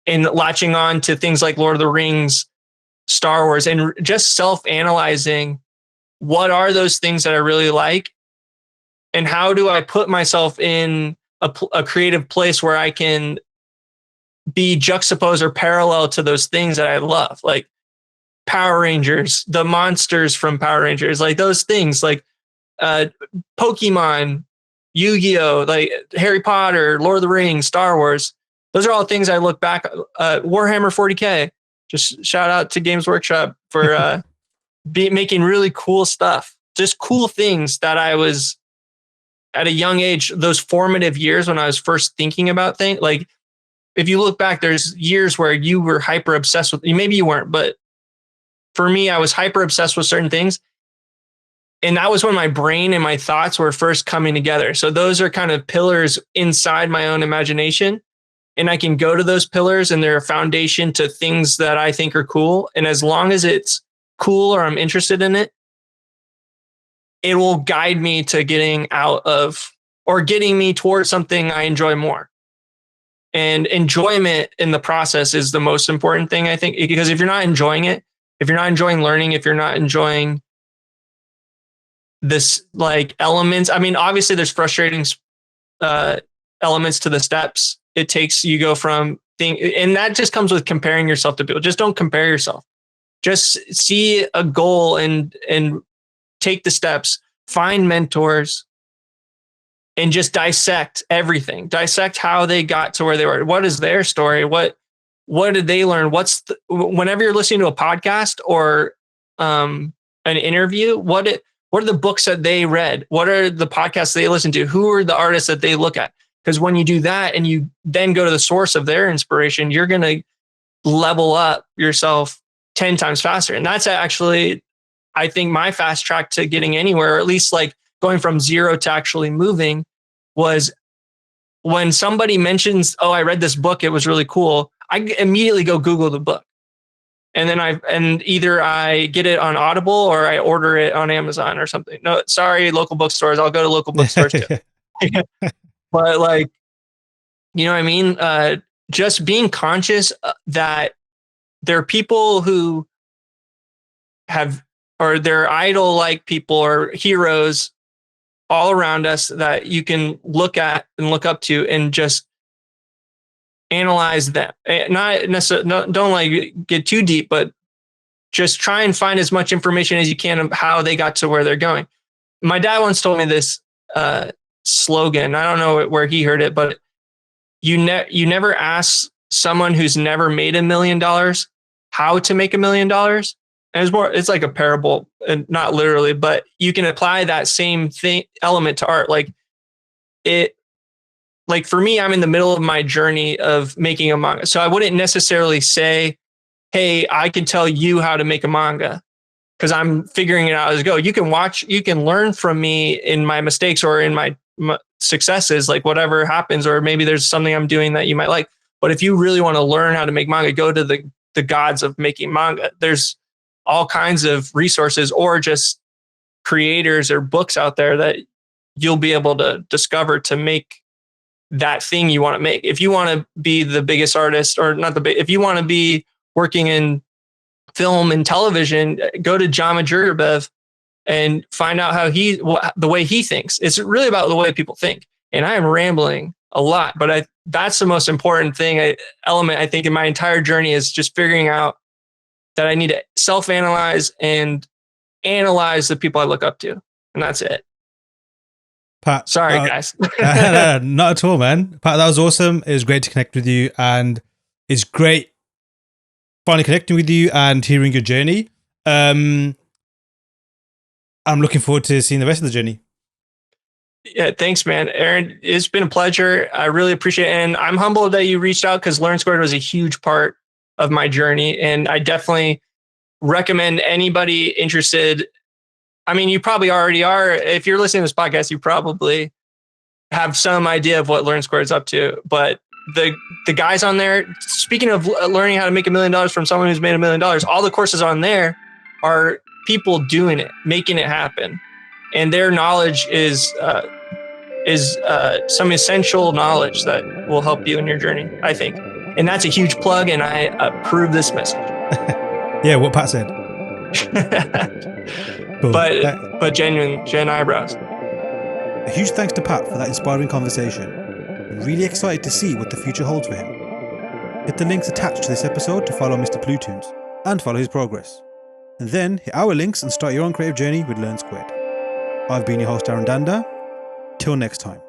and latching on to things like Lord of the Rings, Star Wars, and just self-analyzing what are those things that I really like, and how do I put myself in a creative place where I can be juxtaposed or parallel to those things that I love, like Power Rangers, the monsters from Power Rangers, like those things, like Pokemon, Yu-Gi-Oh, like Harry Potter, Lord of the Rings, Star Wars. Those are all things I look back, Warhammer 40K. Just shout out to Games Workshop for making really cool stuff. Just cool things that I was at a young age, those formative years when I was first thinking about things. Like, if you look back, there's years where you were hyper obsessed with, maybe you weren't, but for me, I was hyper obsessed with certain things. And that was when my brain and my thoughts were first coming together. So those are kind of pillars inside my own imagination. and I can go to those pillars and they're a foundation to things that I think are cool. And as long as it's cool or I'm interested in it, it will guide me to getting out of or getting me towards something I enjoy more. And enjoyment in the process is the most important thing, I think, because if you're not enjoying it, if you're not enjoying learning, if you're not enjoying this like elements, I mean, obviously there's frustrating elements to the steps. It takes, you go from thing, and that just comes with comparing yourself to people. Just don't compare yourself. Just see a goal and take the steps, find mentors, and just dissect everything. Dissect how they got to where they were. What is their story? What did they learn? Whenever you're listening to a podcast or an interview, what are the books that they read? What are the podcasts they listen to? Who are the artists that they look at? Because when you do that and you then go to the source of their inspiration, you're going to level up yourself 10 times faster. And that's actually, I think, my fast track to getting anywhere, or at least like going from zero to actually moving, was when somebody mentions, oh, I read this book, it was really cool, I immediately go Google the book. And then either I get it on Audible or I order it on Amazon or something. No, sorry, local bookstores. I'll go to local bookstores too. But like, you know what I mean? Just being conscious that there are people who have, or they're idol like people or heroes all around us that you can look at and look up to and just analyze them. Not necessarily, don't like get too deep, but just try and find as much information as you can of how they got to where they're going. My dad once told me this slogan. I don't know where he heard it, but you never ask someone who's never made $1 million how to make $1 million. And it's like a parable, and not literally, but you can apply that same element to art. Like for me, I'm in the middle of my journey of making a manga. So I wouldn't necessarily say, hey, I can tell you how to make a manga, because I'm figuring it out as I go. You can learn from me in my mistakes or in my successes, like whatever happens, or maybe there's something I'm doing that you might like. But if you really want to learn how to make manga, go to the gods of making manga. There's all kinds of resources or just creators or books out there that you'll be able to discover to make that thing you want to make. If you want to be the biggest artist, or not if you want to be working in film and television, go to John Majurbev and find out the way he thinks. It's really about the way people think. And I am rambling a lot, but that's the most important element, I think, in my entire journey, is just figuring out that I need to self-analyze and analyze the people I look up to. And that's it. Pat, sorry, guys. Not at all, man. Pat, that was awesome. It was great to connect with you, and it's great finally connecting with you and hearing your journey. I'm looking forward to seeing the rest of the journey. Yeah, thanks, man. Aaron, it's been a pleasure. I really appreciate it. And I'm humbled that you reached out, because Learn Squared was a huge part of my journey. And I definitely recommend anybody interested. I mean, you probably already are. If you're listening to this podcast, you probably have some idea of what Learn Squared is up to. But the guys on there, speaking of learning how to make $1 million from someone who's made $1 million, all the courses on there are people doing it, making it happen. And their knowledge is some essential knowledge that will help you in your journey, I think. And that's a huge plug, and I approve this message. Yeah, what Pat said. Cool. But Gen eyebrows. A huge thanks to Pat for that inspiring conversation. I'm really excited to see what the future holds for him. Hit the links attached to this episode to follow Mr Plutoons and follow his progress. And then hit our links and start your own creative journey with Learn Squared. I've been your host, Aaron Danda. Till next time.